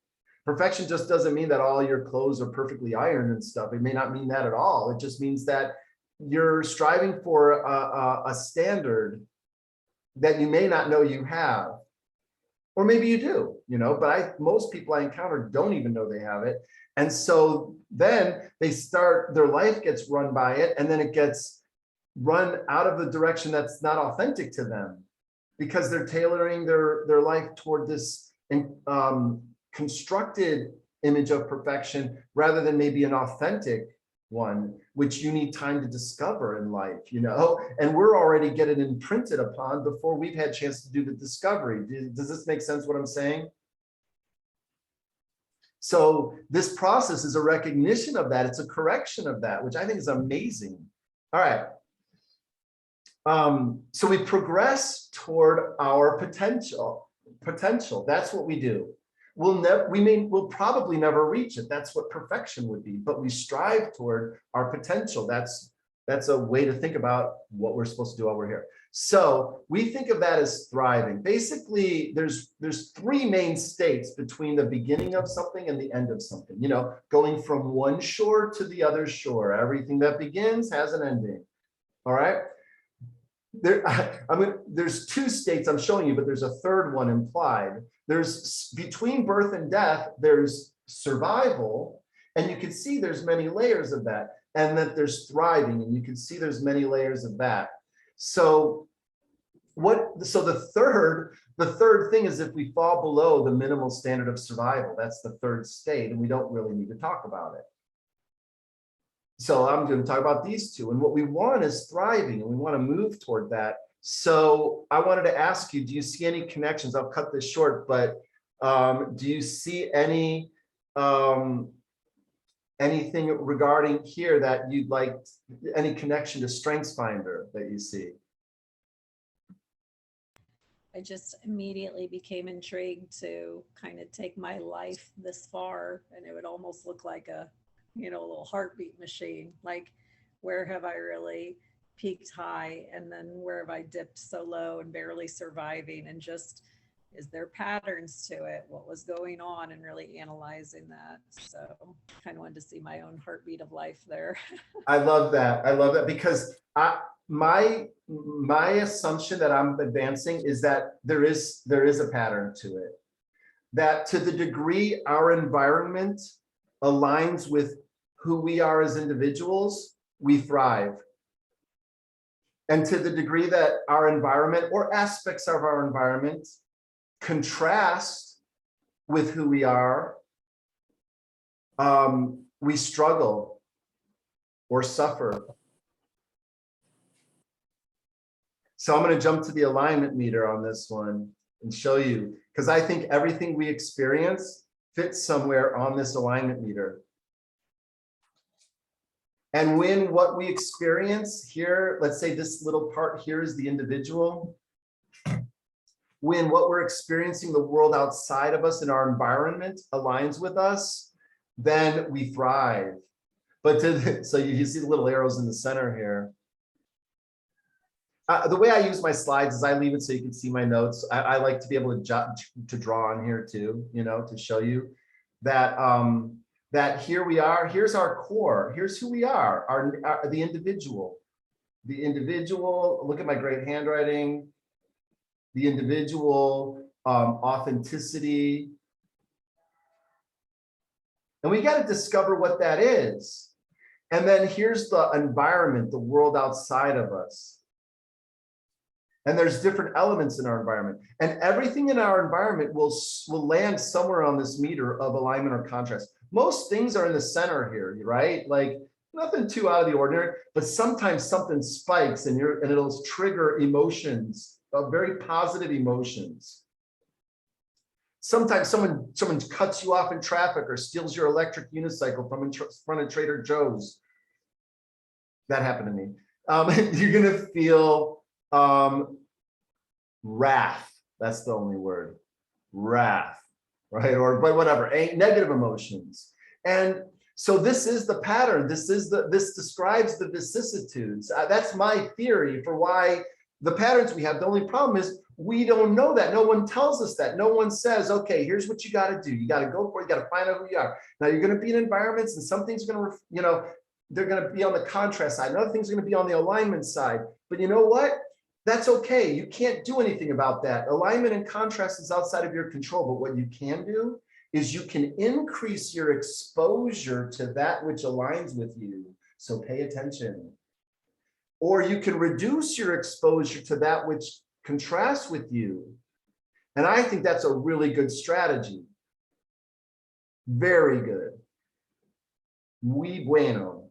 Perfection just doesn't mean that all your clothes are perfectly ironed and stuff. It may not mean that at all. It just means that you're striving for a standard that you may not know you have. Or maybe you do, you know, but most people I encounter don't even know they have it. And so then they start, their life gets run by it, and then it gets run out of the direction that's not authentic to them, because they're tailoring their life toward this constructed image of perfection rather than maybe an authentic one, which you need time to discover in life, you know, and we're already getting imprinted upon before we've had a chance to do the discovery. Does this make sense what I'm saying? So this process is a recognition of that. It's a correction of that, which I think is amazing. All right. So we progress toward our potential. That's what we do. We'll probably never reach it. That's what perfection would be, but we strive toward our potential. That's a way to think about what we're supposed to do while we're here. So we think of that as thriving. Basically, there's 3 main states between the beginning of something and the end of something, you know, going from one shore to the other shore. Everything that begins has an ending. All right. There's 2 states I'm showing you, but there's a third one implied. There's between birth and death, there's survival, and you can see there's many layers of that, and that there's thriving, and you can see there's many layers of that. So the third thing is if we fall below the minimal standard of survival, that's the third state, and we don't really need to talk about it. So I'm going to talk about these 2, and what we want is thriving, and we want to move toward that. So I wanted to ask you, do you see any connections? I'll cut this short, but do you see any anything regarding here that you'd like, any connection to StrengthsFinder that you see? I just immediately became intrigued to kind of take my life this far, and it would almost look like a, you know, a little heartbeat machine. Like, where have I really peaked high, and then where have I dipped so low and barely surviving, and just, is there patterns to it? What was going on, and really analyzing that. So kind of wanted to see my own heartbeat of life there. I love that. I love that, because my assumption that I'm advancing is that there is a pattern to it. That to the degree our environment aligns with who we are as individuals, we thrive. And to the degree that our environment or aspects of our environment contrast with who we are, we struggle or suffer. So I'm going to jump to the alignment meter on this one and show you, because I think everything we experience fits somewhere on this alignment meter. And when what we experience here, let's say this little part here is the individual. When what we're experiencing, the world outside of us and our environment aligns with us, then we thrive. But so you see the little arrows in the center here. The way I use my slides is I leave it so you can see my notes. I like to be able to draw on here too, you know, to show you that that here we are. Here's our core. Here's who we are. The individual. The individual. Look at my great handwriting. The individual, authenticity. And we got to discover what that is. And then here's the environment, the world outside of us. And there's different elements in our environment. And everything in our environment will land somewhere on this meter of alignment or contrast. Most things are in the center here, right? Like nothing too out of the ordinary, but sometimes something spikes and it'll trigger emotions. Very positive emotions. Sometimes someone cuts you off in traffic or steals your electric unicycle from in front of Trader Joe's. That happened to me. You're gonna feel wrath. That's the only word. Wrath, right? Or but whatever, negative emotions. And so this is the pattern. This describes the vicissitudes. That's my theory for why. The patterns we have, the only problem is we don't know that. No one tells us that. No one says, okay, here's what you got to do. You got to go for it. You got to find out who you are. Now you're going to be in environments and some things are going to, you know, they're going to be on the contrast side. Another thing's going to be on the alignment side. But you know what? That's okay. You can't do anything about that. Alignment and contrast is outside of your control. But what you can do is you can increase your exposure to that which aligns with you. So pay attention. Or you can reduce your exposure to that which contrasts with you. And I think that's a really good strategy. Very good. Muy bueno.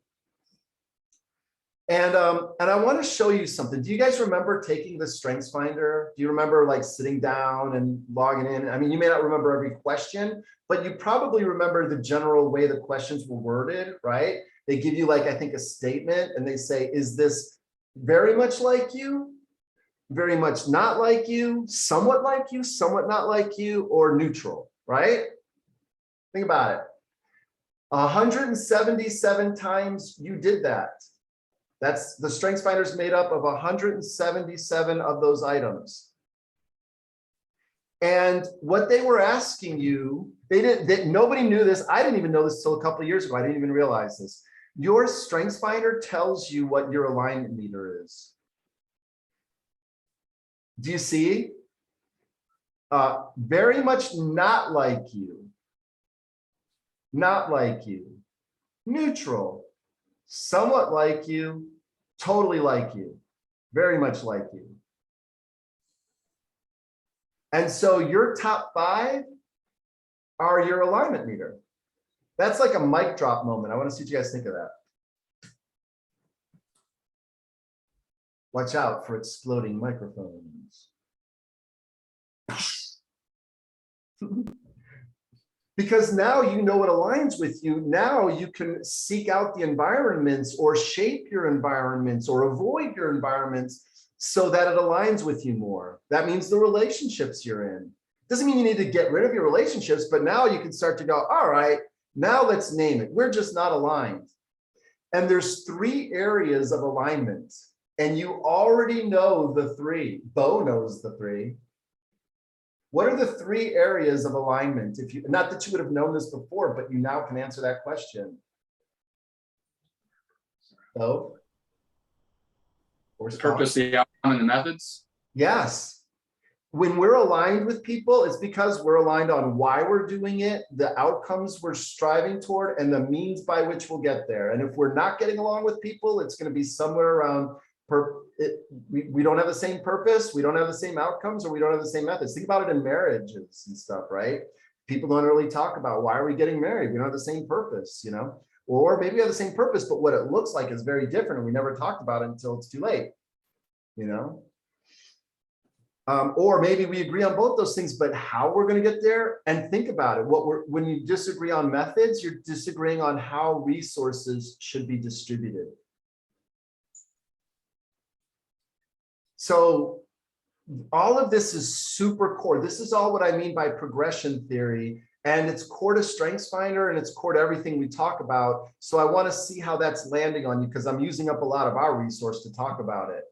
And I want to show you something. Do you guys remember taking the Strengths Finder? Do you remember like sitting down and logging in? I mean, you may not remember every question, but you probably remember the general way the questions were worded, right? They give you like, I think, a statement and they say, is this very much like you, very much not like you, somewhat not like you, or neutral, right? Think about it. 177 times you did that. That's the Strengths Finder is made up of 177 of those items. And what they were asking you, nobody knew this. I didn't even know this until a couple of years ago. I didn't even realize this. Your Strengths Finder tells you what your alignment meter is. Do you see? Very much not like you. Not like you. Neutral. Somewhat like you. Totally like you. Very much like you. And so your top 5 are your alignment meter. That's like a mic drop moment. I want to see what you guys think of that. Watch out for exploding microphones. Because now you know what aligns with you. Now you can seek out the environments or shape your environments or avoid your environments so that it aligns with you more. That means the relationships you're in. Doesn't mean you need to get rid of your relationships, but now you can start to go, all right, now let's name it. We're just not aligned. And there's 3 areas of alignment. And you already know the 3. Bo knows the 3. What are the 3 areas of alignment? If you, not that you would have known this before, but you now can answer that question. Bo? Or The purpose, the outcome, and the methods. Yes. When we're aligned with people, it's because we're aligned on why we're doing it, the outcomes we're striving toward, and the means by which we'll get there. And if we're not getting along with people, it's going to be somewhere around we don't have the same purpose, we don't have the same outcomes, or we don't have the same methods. Think about it in marriages and stuff, right? People don't really talk about why are we getting married? We don't have the same purpose, you know? Or maybe we have the same purpose, but what it looks like is very different, and we never talked about it until it's too late, you know? Or maybe we agree on both those things, but how we're going to get there, and think about it. When you disagree on methods, you're disagreeing on how resources should be distributed. So all of this is super core. This is all what I mean by progression theory. And it's core to StrengthsFinder, and it's core to everything we talk about. So I want to see how that's landing on you, because I'm using up a lot of our resource to talk about it.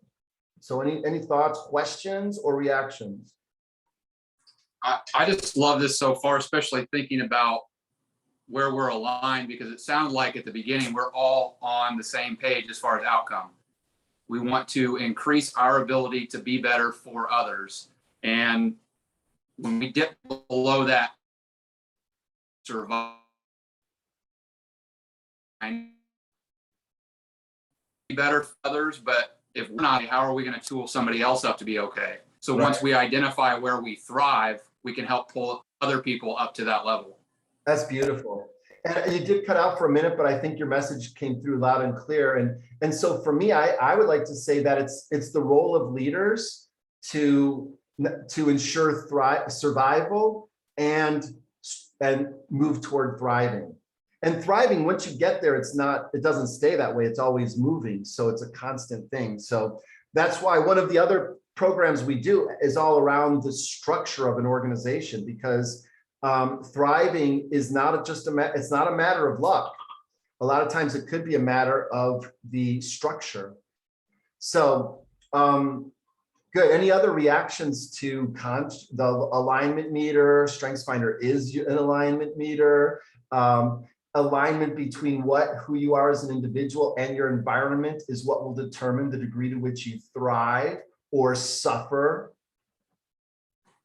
So any thoughts, questions, or reactions? I just love this so far, especially thinking about where we're aligned, because it sounded like at the beginning, we're all on the same page as far as outcome. We want to increase our ability to be better for others. And when we dip below that, survive, be better for others, but if we're not, how are we going to tool somebody else up to be okay? So once we identify where we thrive, we can help pull other people up to that level. That's beautiful. And you did cut out for a minute, but I think your message came through loud and clear. And so for me, I would like to say that it's the role of leaders to ensure survival and move toward thriving. And thriving, once you get there, it doesn't stay that way. It's always moving. So it's a constant thing. So that's why one of the other programs we do is all around the structure of an organization, because thriving is not it's not a matter of luck. A lot of times it could be a matter of the structure. So good. Any other reactions to the alignment meter? StrengthsFinder is an alignment meter. Alignment between who you are as an individual and your environment is what will determine the degree to which you thrive or suffer.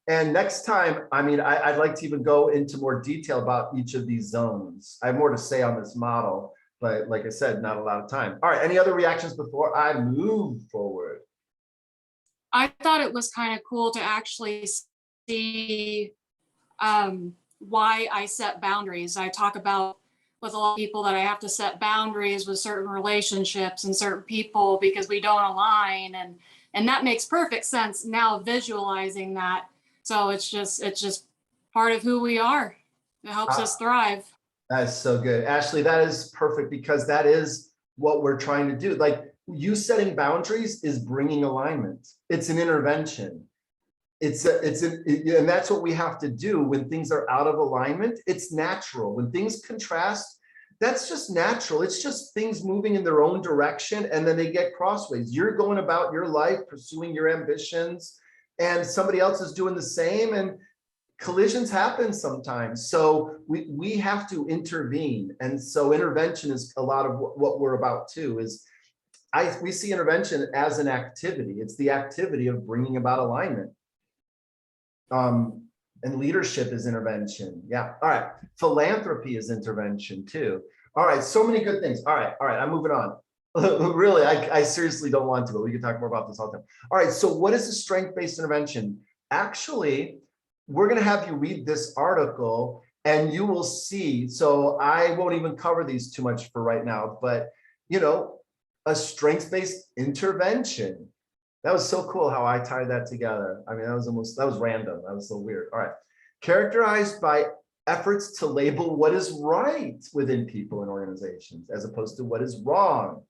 And next time, I'd like to even go into more detail about each of these zones. I have more to say on this model, but like I said, not a lot of time. All right, any other reactions before I move forward? I thought it was kind of cool to actually see why I set boundaries. I talk about with a lot of people that I have to set boundaries with certain relationships and certain people because we don't align, and that makes perfect sense now visualizing that. So it's just part of who we are. It helps us thrive. That is so good. Ashley, that is perfect, because that is what we're trying to do. Like, you setting boundaries is bringing alignment. It's an intervention. And that's what we have to do when things are out of alignment. It's natural. When things contrast, that's just natural. It's just things moving in their own direction, and then they get crossways. You're going about your life, pursuing your ambitions, and somebody else is doing the same, and collisions happen sometimes. So we have to intervene. And so intervention is a lot of what we're about too, we see intervention as an activity. It's the activity of bringing about alignment. And leadership is intervention. Yeah. All right. Philanthropy is intervention too. All right. So many good things. All right. I'm moving on. Really, I seriously don't want to, but we can talk more about this all the time. All right. So what is a strength-based intervention? Actually, we're going to have you read this article and you will see. So I won't even cover these too much for right now, but a strengths-based intervention. That was so cool how I tied that together. I mean, that was random. That was so weird. All right. Characterized by efforts to label what is right within people and organizations, as opposed to what is wrong.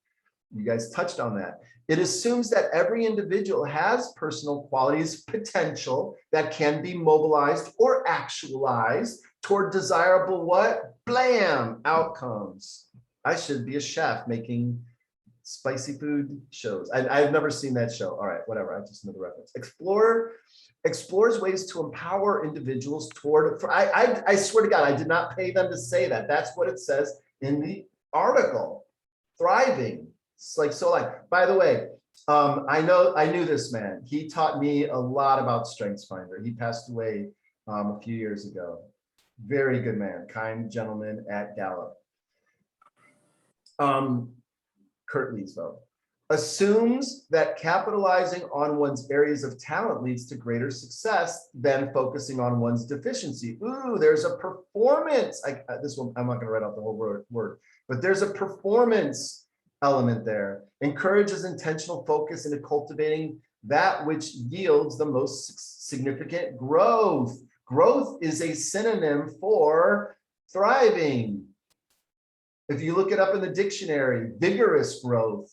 You guys touched on that. It assumes that every individual has personal qualities, potential that can be mobilized or actualized toward desirable what? Blam! Outcomes. I should be a chef making spicy food shows. I've never seen that show. All right, whatever. I just know the reference. Explores ways to empower individuals toward. I swear to God, I did not pay them to say that. That's what it says in the article. Thriving. It's like so. Like, by the way, I knew this man. He taught me a lot about StrengthsFinder. He passed away a few years ago. Very good man, kind gentleman at Gallup. Kurt Leesveld assumes that capitalizing on one's areas of talent leads to greater success than focusing on one's deficiency. Ooh, there's a performance. This one, I'm not going to write out the whole word, but there's a performance element there. Encourages intentional focus into cultivating that which yields the most significant growth. Growth is a synonym for thriving. If you look it up in the dictionary, vigorous growth,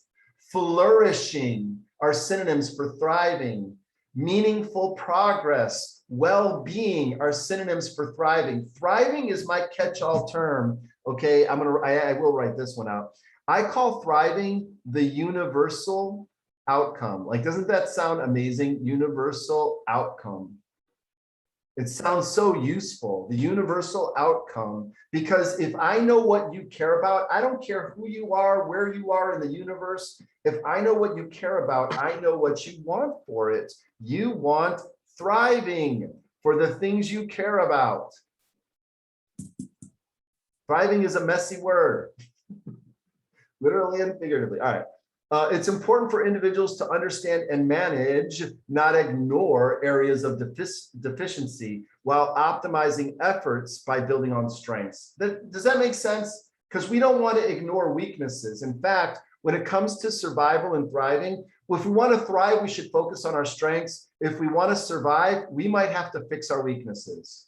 flourishing are synonyms for thriving. Meaningful progress, well-being are synonyms for thriving. Thriving is my catch-all term. Okay, I will write this one out. I call thriving the universal outcome. Like, doesn't that sound amazing? Universal outcome. It sounds so useful, the universal outcome, because if I know what you care about, I don't care who you are, where you are in the universe. If I know what you care about, I know what you want for it. You want thriving for the things you care about. Thriving is a messy word, literally and figuratively. All right. It's important for individuals to understand and manage, not ignore areas of deficiency while optimizing efforts by building on strengths. Does that make sense? Because we don't want to ignore weaknesses. In fact, when it comes to survival and thriving, if we want to thrive, we should focus on our strengths. If we want to survive, we might have to fix our weaknesses.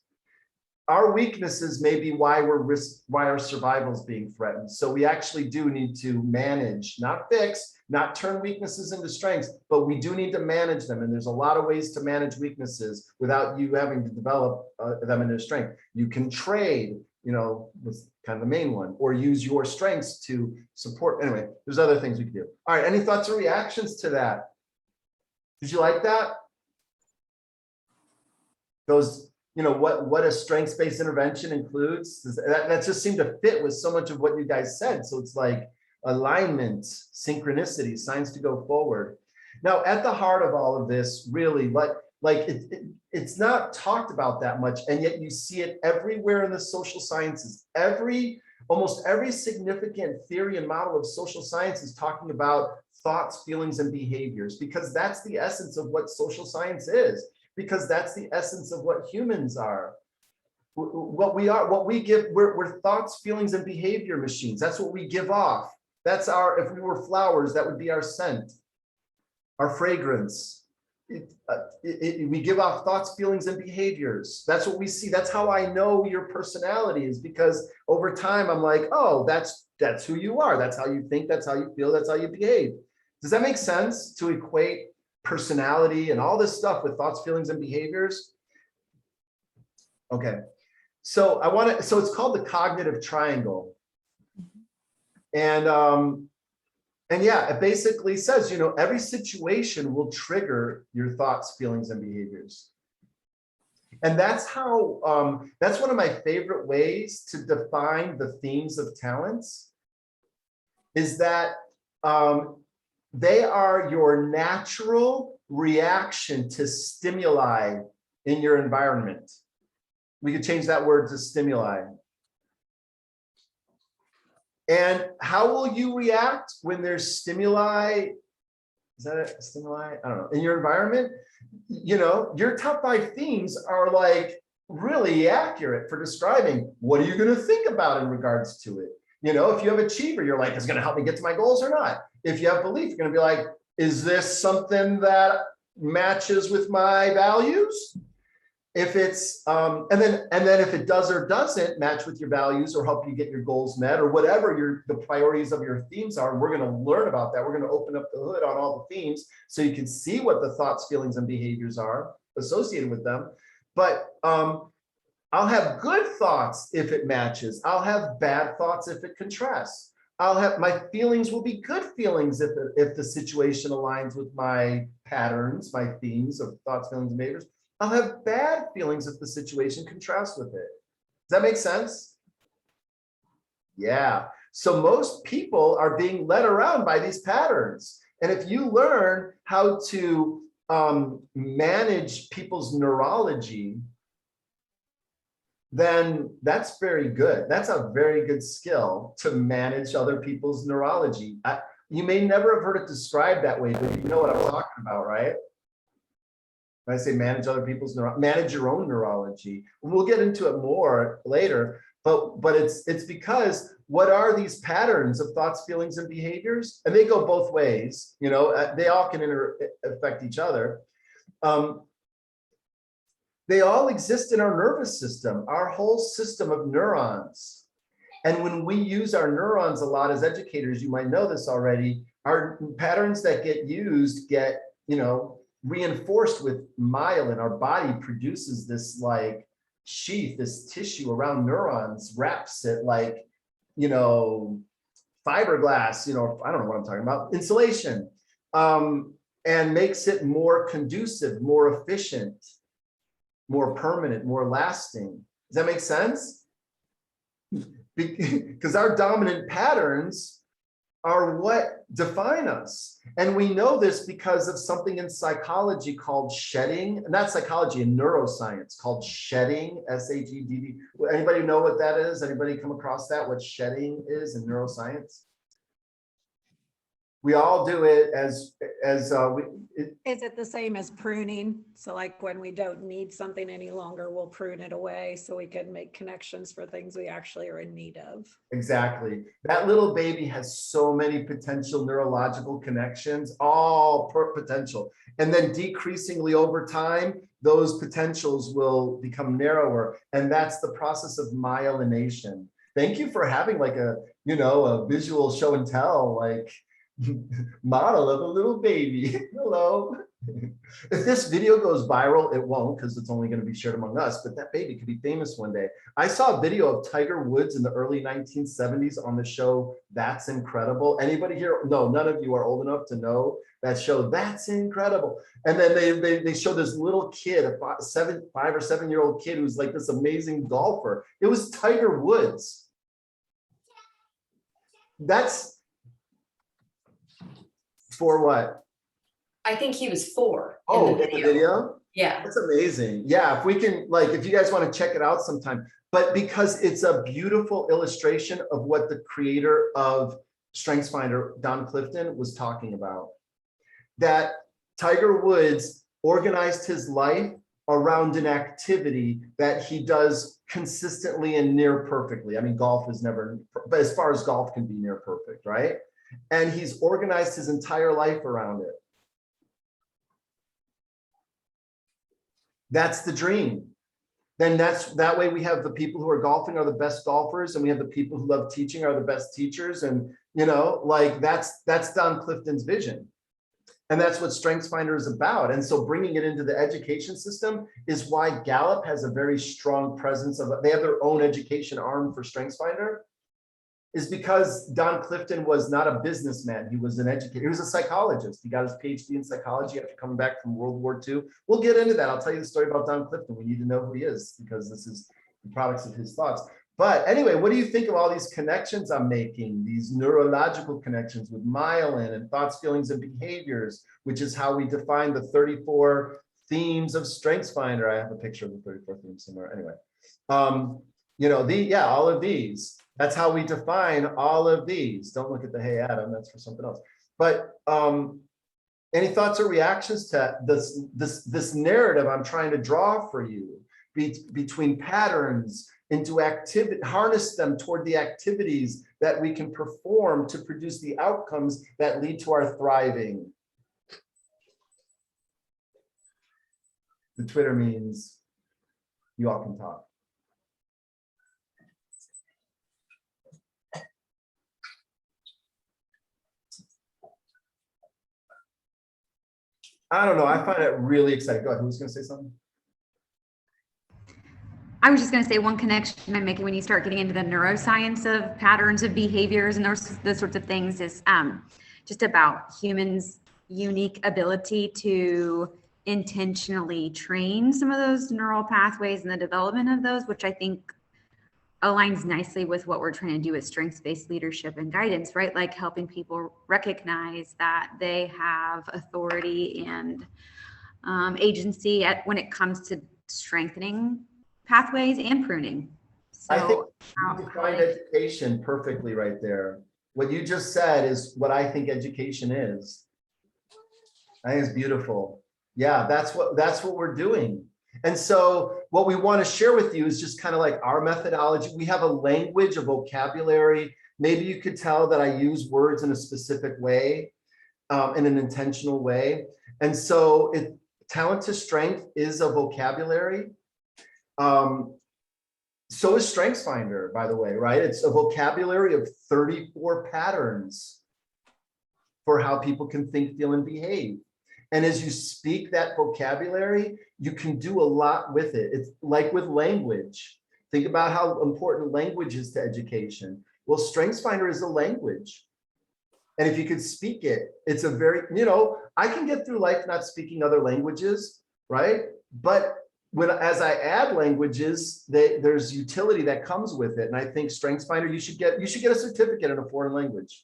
Our weaknesses may be why our survival is being threatened. So we actually do need to manage, not fix, not turn weaknesses into strengths, but we do need to manage them. And there's a lot of ways to manage weaknesses without you having to develop them into strength. You can trade, was kind of the main one, or use your strengths to support. Anyway, there's other things we can do. All right, any thoughts or reactions to that? Did you like that? Those, what a strengths-based intervention includes, that just seemed to fit with so much of what you guys said. So it's like alignment, synchronicity, signs to go forward. Now, at the heart of all of this, really, it's not talked about that much, and yet you see it everywhere in the social sciences. Almost every significant theory and model of social science is talking about thoughts, feelings, and behaviors, because that's the essence of what social science is. Because that's the essence of what humans are. What we are, what we give, we're thoughts, feelings, and behavior machines. That's what we give off. That's if we were flowers, that would be our scent, our fragrance. We give off thoughts, feelings, and behaviors. That's what we see. That's how I know your personality is, because over time I'm like, oh, that's who you are. That's how you think, that's how you feel, that's how you behave. Does that make sense to equate personality and all this stuff with thoughts, feelings, and behaviors? Okay, so so it's called the cognitive triangle. And yeah, it basically says, every situation will trigger your thoughts, feelings, and behaviors. And that's how, that's one of my favorite ways to define the themes of talents, is that they are your natural reaction to stimuli in your environment. We could change that word to stimuli. And how will you react when there's stimuli? Is that a stimuli? I don't know. In your environment, your top 5 themes are like really accurate for describing what are you going to think about in regards to it. If you have achiever, you're like, is it going to help me get to my goals or not? If you have belief, you're going to be like, is this something that matches with my values? If it's, and then if it does or doesn't match with your values or help you get your goals met or whatever the priorities of your themes are, we're going to learn about that. We're going to open up the hood on all the themes so you can see what the thoughts, feelings, and behaviors are associated with them. But I'll have good thoughts if it matches. I'll have bad thoughts if it contrasts. My feelings will be good feelings if the situation aligns with my patterns, my themes of thoughts, feelings, and behaviors. I'll have bad feelings if the situation contrasts with it. Does that make sense? Yeah. So most people are being led around by these patterns. And if you learn how to manage people's neurology, then that's very good. That's a very good skill to manage other people's neurology. You may never have heard it described that way, but you know what I'm talking about, right? When I say manage other people's manage your own neurology. We'll get into it more later, but it's because what are these patterns of thoughts, feelings, and behaviors? And they go both ways, you know, they all can affect each other. They all exist in our nervous system, our whole system of neurons. And when we use our neurons a lot as educators, you might know this already, our patterns that get used get, you know, reinforced with myelin. Our body produces this like sheath, this tissue around neurons, wraps it like, you know, fiberglass, you know, I don't know what I'm talking about, insulation, and makes it more conducive, more efficient, more permanent, more lasting. Does that make sense? Because our dominant patterns are what define us. And we know this because of something in psychology called shedding, not psychology, in neuroscience called shedding, S-H-E-D-D. Anybody know what that is? Anybody come across that, what shedding is in neuroscience? We all do it Is it the same as pruning? So like when we don't need something any longer, we'll prune it away so we can make connections for things we actually are in need of. Exactly. That little baby has so many potential neurological connections, all potential. And then decreasingly over time, those potentials will become narrower. And that's the process of myelination. Thank you for having like a, you know, a visual show and tell, like model of a little baby. Hello. If this video goes viral, it won't, because it's only going to be shared among us, but that baby could be famous one day. I saw a video of Tiger Woods in the early 1970s on the show That's Incredible. Anybody here? No, none of you are old enough to know that show That's Incredible. And then they show this little kid, a 5 or 7-year-old kid who's like this amazing golfer. It was Tiger Woods. That's for what? I think he was 4 Oh, in the in the video. video? Yeah. That's amazing. Yeah, if we can, like, if you guys want to check it out sometime, but because it's a beautiful illustration of what the creator of StrengthsFinder, Don Clifton, was talking about. That Tiger Woods organized his life around an activity that he does consistently and near perfectly. I mean, golf is never, but as far as golf can be near perfect, right? And he's organized his entire life around it. That's the dream. Then that way we have the people who are golfing are the best golfers, and we have the people who love teaching are the best teachers. And, you know, like that's Don Clifton's vision. And that's what StrengthsFinder is about. And so bringing it into the education system is why Gallup has a very strong presence of, they have their own education arm for StrengthsFinder, is because Don Clifton was not a businessman. He was an educator. He was a psychologist. He got his PhD in psychology after coming back from World War II. We'll get into that. I'll tell you the story about Don Clifton. We need to know who he is because this is the products of his thoughts. But anyway, what do you think of all these connections I'm making, these neurological connections with myelin and thoughts, feelings, and behaviors, which is how we define the 34 themes of StrengthsFinder. I have a picture of the 34 themes somewhere. Anyway, you know, all of these. That's how we define all of these. Don't look at the Hey Adam, that's for something else. But any thoughts or reactions to this narrative I'm trying to draw for you between patterns into activity, harness them toward the activities that we can perform to produce the outcomes that lead to our thriving. The Twitter means you all can talk. I don't know. I find it really exciting. Go ahead. Who's going to say something? I was just going to say one connection I'm making when you start getting into the neuroscience of patterns of behaviors and those sorts of things is just about humans' unique ability to intentionally train some of those neural pathways and the development of those, which I think aligns nicely with what we're trying to do with strengths-based leadership and guidance, right? Like helping people recognize that they have authority and agency when it comes to strengthening pathways and pruning. So I think you defined education perfectly right there. What you just said is what I think education is. I think it's beautiful. Yeah, that's what we're doing. And so what we want to share with you is just kind of like our methodology. We have a language, a vocabulary. Maybe you could tell that I use words in a specific way, in an intentional way. And so talent to strength is a vocabulary. So is StrengthsFinder, by the way, right? It's a vocabulary of 34 patterns for how people can think, feel, and behave. And as you speak that vocabulary, you can do a lot with it. It's like with language. Think about how important language is to education. Well, StrengthsFinder is a language. And if you could speak it, it's a very, I can get through life not speaking other languages, right? But as I add languages, there's utility that comes with it. And I think StrengthsFinder, you should get a certificate in a foreign language.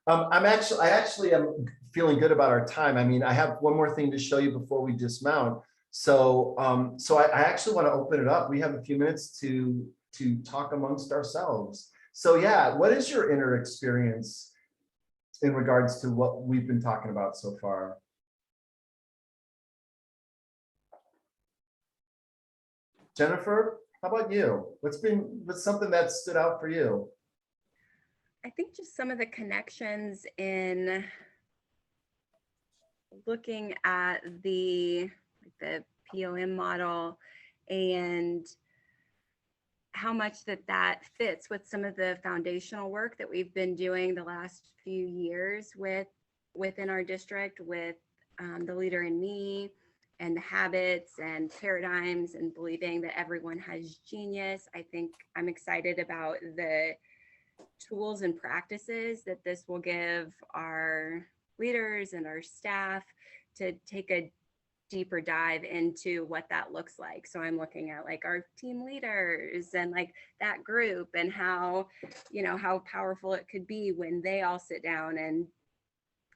I actually am feeling good about our time. I mean, I have one more thing to show you before we dismount. So I actually want to open it up. We have a few minutes to talk amongst ourselves. So yeah, what is your inner experience in regards to what we've been talking about so far? Jennifer, how about you? What's something that stood out for you? I think just some of the connections in looking at the POM model and how much that fits with some of the foundational work that we've been doing the last few years within our district with the Leader in Me and the habits and paradigms and believing that everyone has genius. I think I'm excited about the tools and practices that this will give our leaders and our staff to take a deeper dive into what that looks like. So I'm looking at like our team leaders and like that group and how powerful it could be when they all sit down and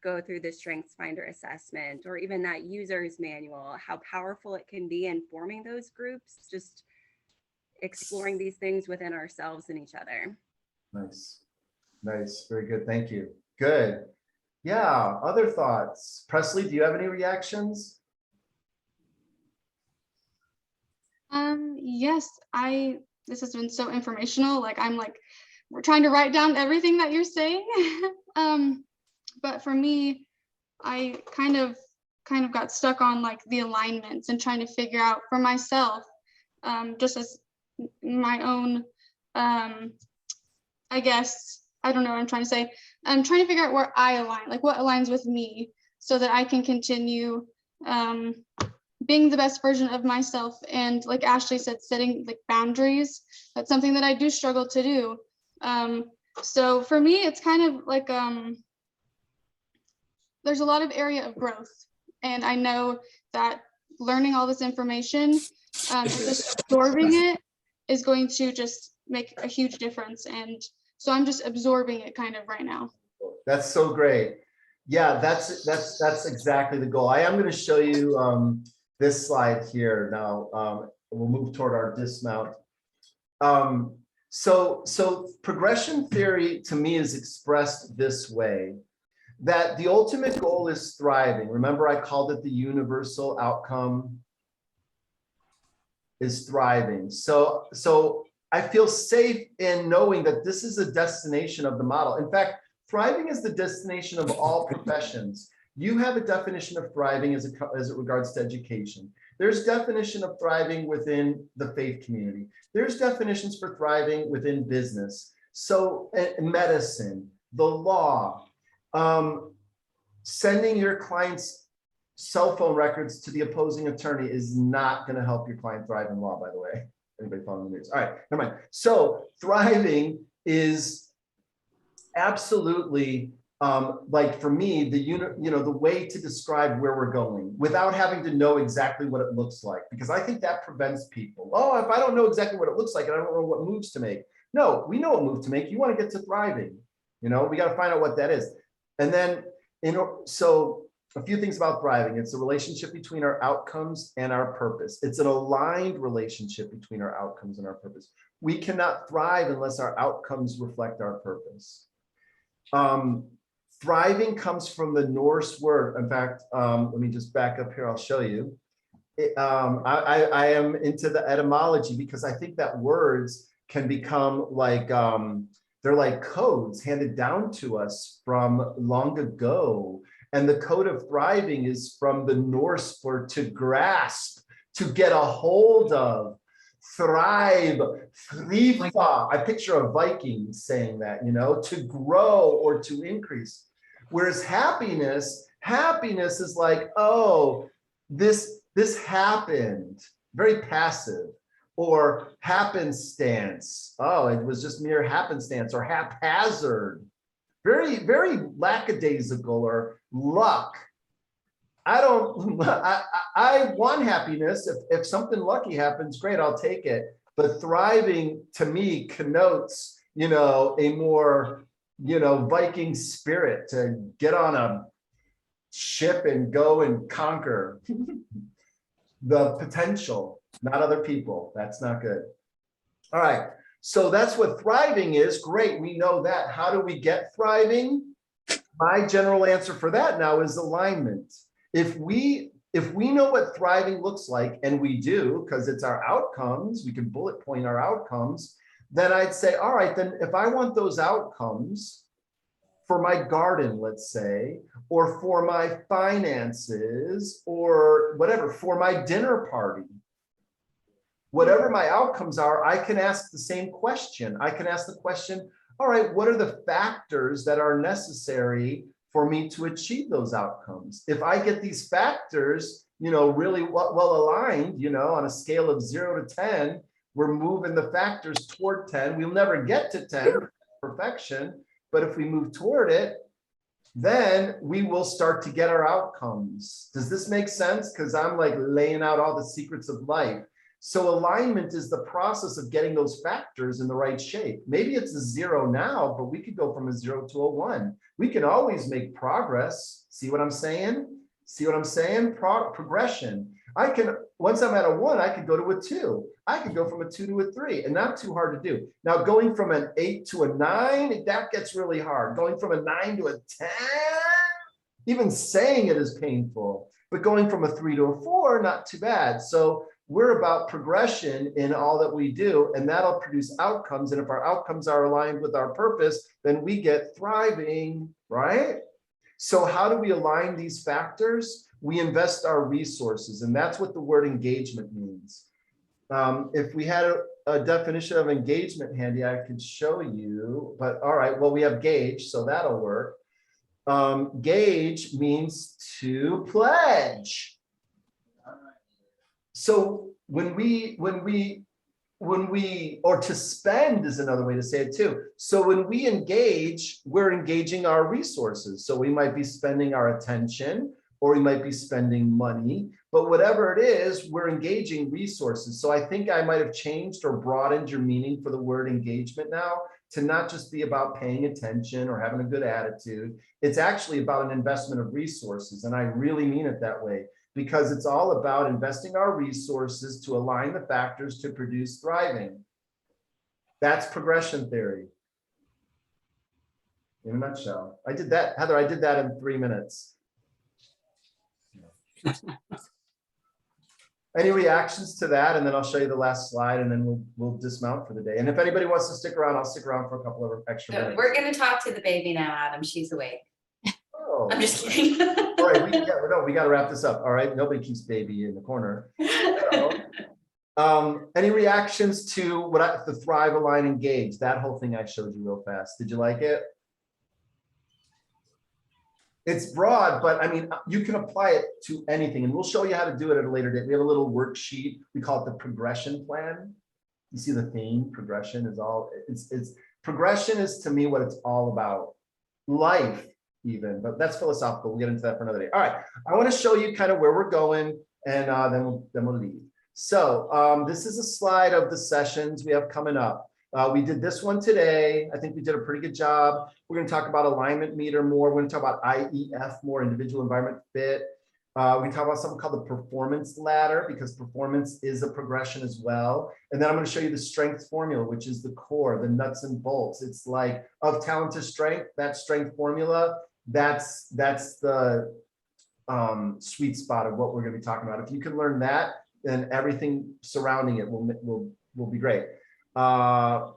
go through the StrengthsFinder assessment, or even that user's manual, how powerful it can be in forming those groups, just exploring these things within ourselves and each other. Nice. Very good. Thank you. Good. Yeah. Other thoughts? Presley, do you have any reactions? Yes, this has been so informational. We're trying to write down everything that you're saying. But for me, I kind of got stuck on like the alignments and trying to figure out for myself, just as my own, I guess, I don't know what I'm trying to say. I'm trying to figure out where I align, like what aligns with me so that I can continue being the best version of myself. And like Ashley said, setting like boundaries. That's something that I do struggle to do. So for me, it's kind of like, there's a lot of area of growth. And I know that learning all this information, just absorbing it is going to just make a huge difference. And so I'm just absorbing it kind of right now. That's so great. Yeah, that's exactly the goal. I am going to show you this slide here now. We'll move toward our dismount. So progression theory to me is expressed this way, that the ultimate goal is thriving. Remember, I called it the universal outcome is thriving. So I feel safe in knowing that this is a destination of the model. In fact, thriving is the destination of all professions. You have a definition of thriving as it regards to education. There's definition of thriving within the faith community. There's definitions for thriving within business. So medicine, the law, sending your client's cell phone records to the opposing attorney is not going to help your client thrive in law, by the way. Anybody following the news? All right, never mind. So thriving is absolutely like for me, the way to describe where we're going without having to know exactly what it looks like, because I think that prevents people. Oh, if I don't know exactly what it looks like and I don't know what moves to make. No, we know what move to make. You want to get to thriving. We got to find out what that is. And then, so a few things about thriving. It's a relationship between our outcomes and our purpose. It's an aligned relationship between our outcomes and our purpose. We cannot thrive unless our outcomes reflect our purpose. Thriving comes from the Norse word. In fact, let me just back up here. I'll show you. I am into the etymology because I think that words can become like, they're like codes handed down to us from long ago. And the code of thriving is from the Norse for to grasp, to get a hold of, thrive, thrifa. I picture a Viking saying that, you know, to grow or to increase. Whereas happiness is like, oh, this happened, very passive, or happenstance. Oh, it was just mere happenstance or haphazard, very, very lackadaisical, or luck. I want happiness. If something lucky happens, great, I'll take it. But thriving to me connotes, you know, a more, you know, Viking spirit to get on a ship and go and conquer the potential, not other people. That's not good. All right. So that's what thriving is. Great. We know that. How do we get thriving? My general answer for that now is alignment. If we know what thriving looks like, and we do, because it's our outcomes, we can bullet point our outcomes, then I'd say, all right, then if I want those outcomes for my garden, let's say, or for my finances, or whatever, for my dinner party, whatever my outcomes are, I can ask the same question. I can ask the question, all right, what are the factors that are necessary for me to achieve those outcomes? If I get these factors, you know, really well aligned, you know, on a scale of 0 to 10, we're moving the factors toward 10. We'll never get to 10, perfection, but if we move toward it, then we will start to get our outcomes. Does this make sense? Because I'm like laying out all the secrets of life. So alignment is the process of getting those factors in the right shape. Maybe it's a 0 now, but we could go from a 0 to a 1. We can always make progress. See what I'm saying? See what I'm saying? Progression. I can, once I'm at a 1, I could go to a 2. I could go from a 2 to a 3, and not too hard to do. Now going from an 8 to a 9, that gets really hard. Going from a 9 to a 10, even saying it is painful. But going from a 3 to a 4, not too bad. So we're about progression in all that we do, and that'll produce outcomes. And if our outcomes are aligned with our purpose, then we get thriving, right? So how do we align these factors? We invest our resources, and that's what the word engagement means. If we had a definition of engagement handy, I could show you, but all right, well, we have gauge, so that'll work. Gauge means to pledge. So when we, or to spend is another way to say it too. So when we engage, we're engaging our resources. So we might be spending our attention, or we might be spending money, but whatever it is, we're engaging resources. So I think I might have changed or broadened your meaning for the word engagement now to not just be about paying attention or having a good attitude. It's actually about an investment of resources. And I really mean it that way, because it's all about investing our resources to align the factors to produce thriving. That's progression theory in a nutshell. I did that, Heather, I did that in 3 minutes. Any reactions to that? And then I'll show you the last slide, and then we'll dismount for the day. And if anybody wants to stick around, I'll stick around for a couple of extra minutes. We're going to talk to the baby now, Adam. She's awake. Oh, I'm just kidding. all right, we got to wrap this up. All right, nobody keeps baby in the corner. Any reactions to what the Thrive, Align, Engage? That whole thing I showed you real fast. Did you like it? It's broad, but I mean, you can apply it to anything, and we'll show you how to do it at a later date. We have a little worksheet. We call it the progression plan. You see the theme, progression is all, progression is to me what it's all about. Life even, but that's philosophical. We'll get into that for another day. All right, I want to show you kind of where we're going, and then we'll leave. So this is a slide of the sessions we have coming up. We did this one today. I think we did a pretty good job. We're going to talk about alignment meter more. We're going to talk about IEF more, individual environment fit. We talk about something called the performance ladder, because performance is a progression as well. And then I'm going to show you the strength formula, which is the core, the nuts and bolts. It's like of talent to strength, that strength formula, that's the sweet spot of what we're going to be talking about. If you can learn that, then everything surrounding it will be great. Talk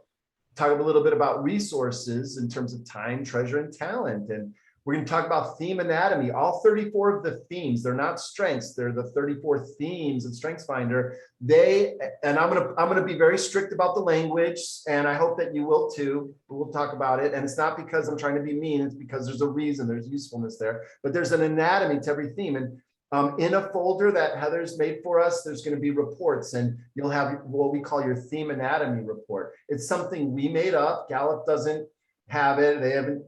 a little bit about resources in terms of time, treasure, and talent. And we're going to talk about theme anatomy, all 34 of the themes. They're not strengths. They're the 34 themes of StrengthsFinder. And I'm going to be very strict about the language, and I hope that you will too. We'll talk about it. And it's not because I'm trying to be mean. It's because there's a reason, there's usefulness there, but there's an anatomy to every theme. And in a folder that Heather's made for us, there's going to be reports, and you'll have what we call your theme anatomy report. It's something we made up. Gallup doesn't have it. They haven't,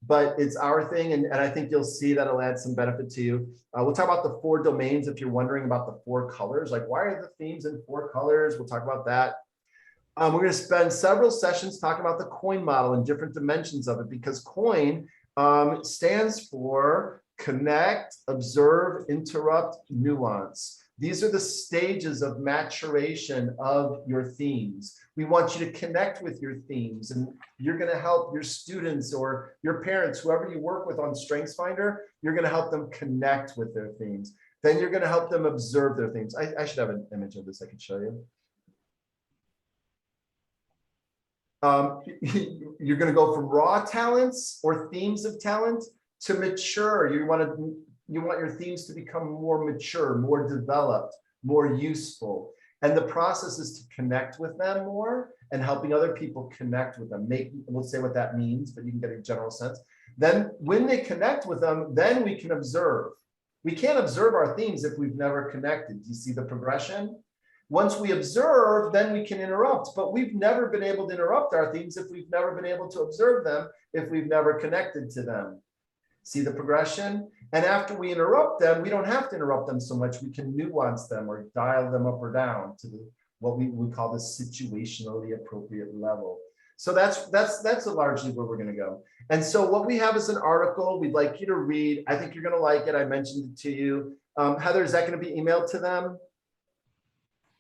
but it's our thing. And I think you'll see that'll add some benefit to you. We'll talk about the 4 domains. If you're wondering about the 4 colors, like why are the themes in 4 colors? We'll talk about that. We're going to spend several sessions talking about the COIN model and different dimensions of it, because COIN stands for connect, observe, interrupt, nuance. These are the stages of maturation of your themes. We want you to connect with your themes, and you're going to help your students or your parents, whoever you work with on StrengthsFinder, you're going to help them connect with their themes. Then you're going to help them observe their themes. I should have an image of this I could show you. You're going to go from raw talents or themes of talent to mature. You want your themes to become more mature, more developed, more useful. And the process is to connect with them more and helping other people connect with them. We'll say what that means, but you can get a general sense. Then when they connect with them, then we can observe. We can't observe our themes if we've never connected. Do you see the progression? Once we observe, then we can interrupt, but we've never been able to interrupt our themes if we've never been able to observe them, if we've never connected to them. See the progression? And after we interrupt them, we don't have to interrupt them so much. We can nuance them or dial them up or down to what we would call the situationally appropriate level. So that's largely where we're going to go. And so what we have is an article we'd like you to read. I think you're going to like it. I mentioned it to you. Heather, is that going to be emailed to them?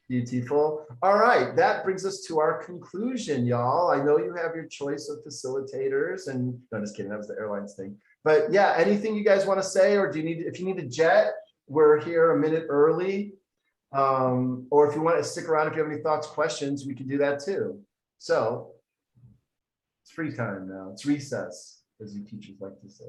Beautiful. All right, that brings us to our conclusion, y'all. I know you have your choice of facilitators, and no, just kidding, that was the airlines thing. But yeah, anything you guys want to say, or if you need a jet, we're here a minute early. Or if you want to stick around, if you have any thoughts, questions, we can do that too. So it's free time now. It's recess, as you teachers like to say.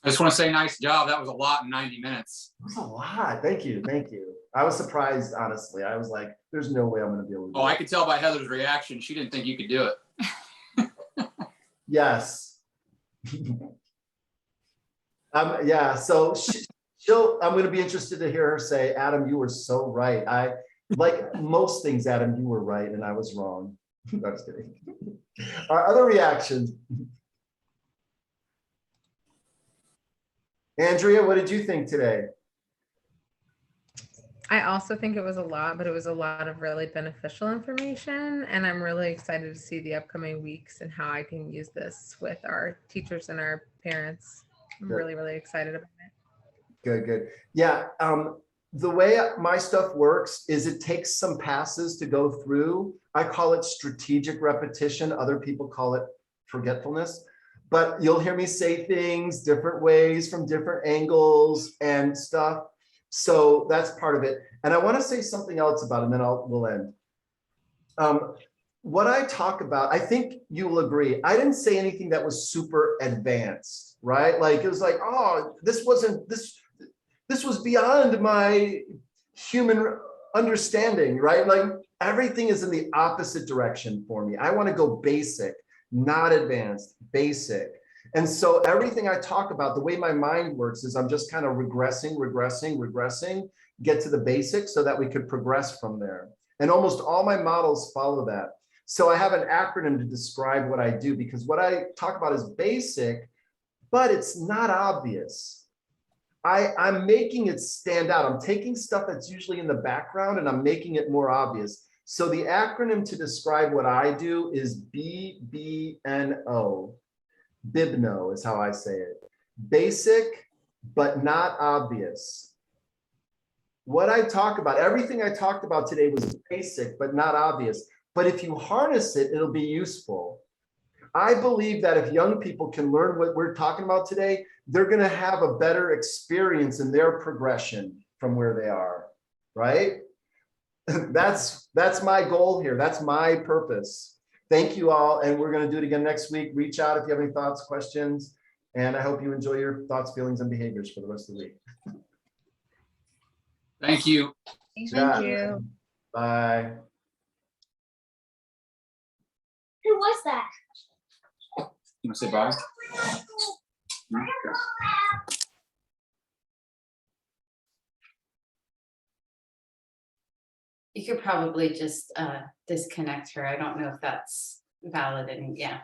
I just want to say nice job. That was a lot in 90 minutes. It was a lot. Thank you. Thank you. I was surprised, honestly. I was like, there's no way I'm going to be able to do it. I could tell by Heather's reaction. She didn't think you could do it. Yes. Yeah, so I'm going to be interested to hear her say, Adam, you were so right. Like most things, Adam, you were right and I was wrong. I'm just kidding. Our other reactions. Andrea, what did you think today? I also think it was a lot, but it was a lot of really beneficial information. And I'm really excited to see the upcoming weeks and how I can use this with our teachers and our parents. I'm Good. really, really excited about it. Good, good. Yeah, the way my stuff works is it takes some passes to go through. I call it strategic repetition. Other people call it forgetfulness. But you'll hear me say things different ways from different angles and stuff. So that's part of it. And I want to say something else about it, and then we'll end. What I talk about, I think you will agree, I didn't say anything that was super advanced, right? Like it was like, oh, this was beyond my human understanding, right? Like everything is in the opposite direction for me. I want to go basic, not advanced, basic. And so everything I talk about, the way my mind works is I'm just kind of regressing, get to the basics so that we could progress from there. And almost all my models follow that. So I have an acronym to describe what I do, because what I talk about is basic, but it's not obvious. I'm making it stand out. I'm taking stuff that's usually in the background and I'm making it more obvious. So the acronym to describe what I do is BBNO. BIBNO is how I say it. Basic, but not obvious. What I talk about, everything I talked about today was basic, but not obvious. But if you harness it, it'll be useful. I believe that if young people can learn what we're talking about today, they're going to have a better experience in their progression from where they are, right? That's my goal here. That's my purpose. Thank you all. And we're going to do it again next week. Reach out if you have any thoughts, questions, and I hope you enjoy your thoughts, feelings, and behaviors for the rest of the week. Thank you. Yeah. you. Bye. Who was that? You want to say bye? Okay. You could probably just disconnect her. I don't know if that's valid and yeah.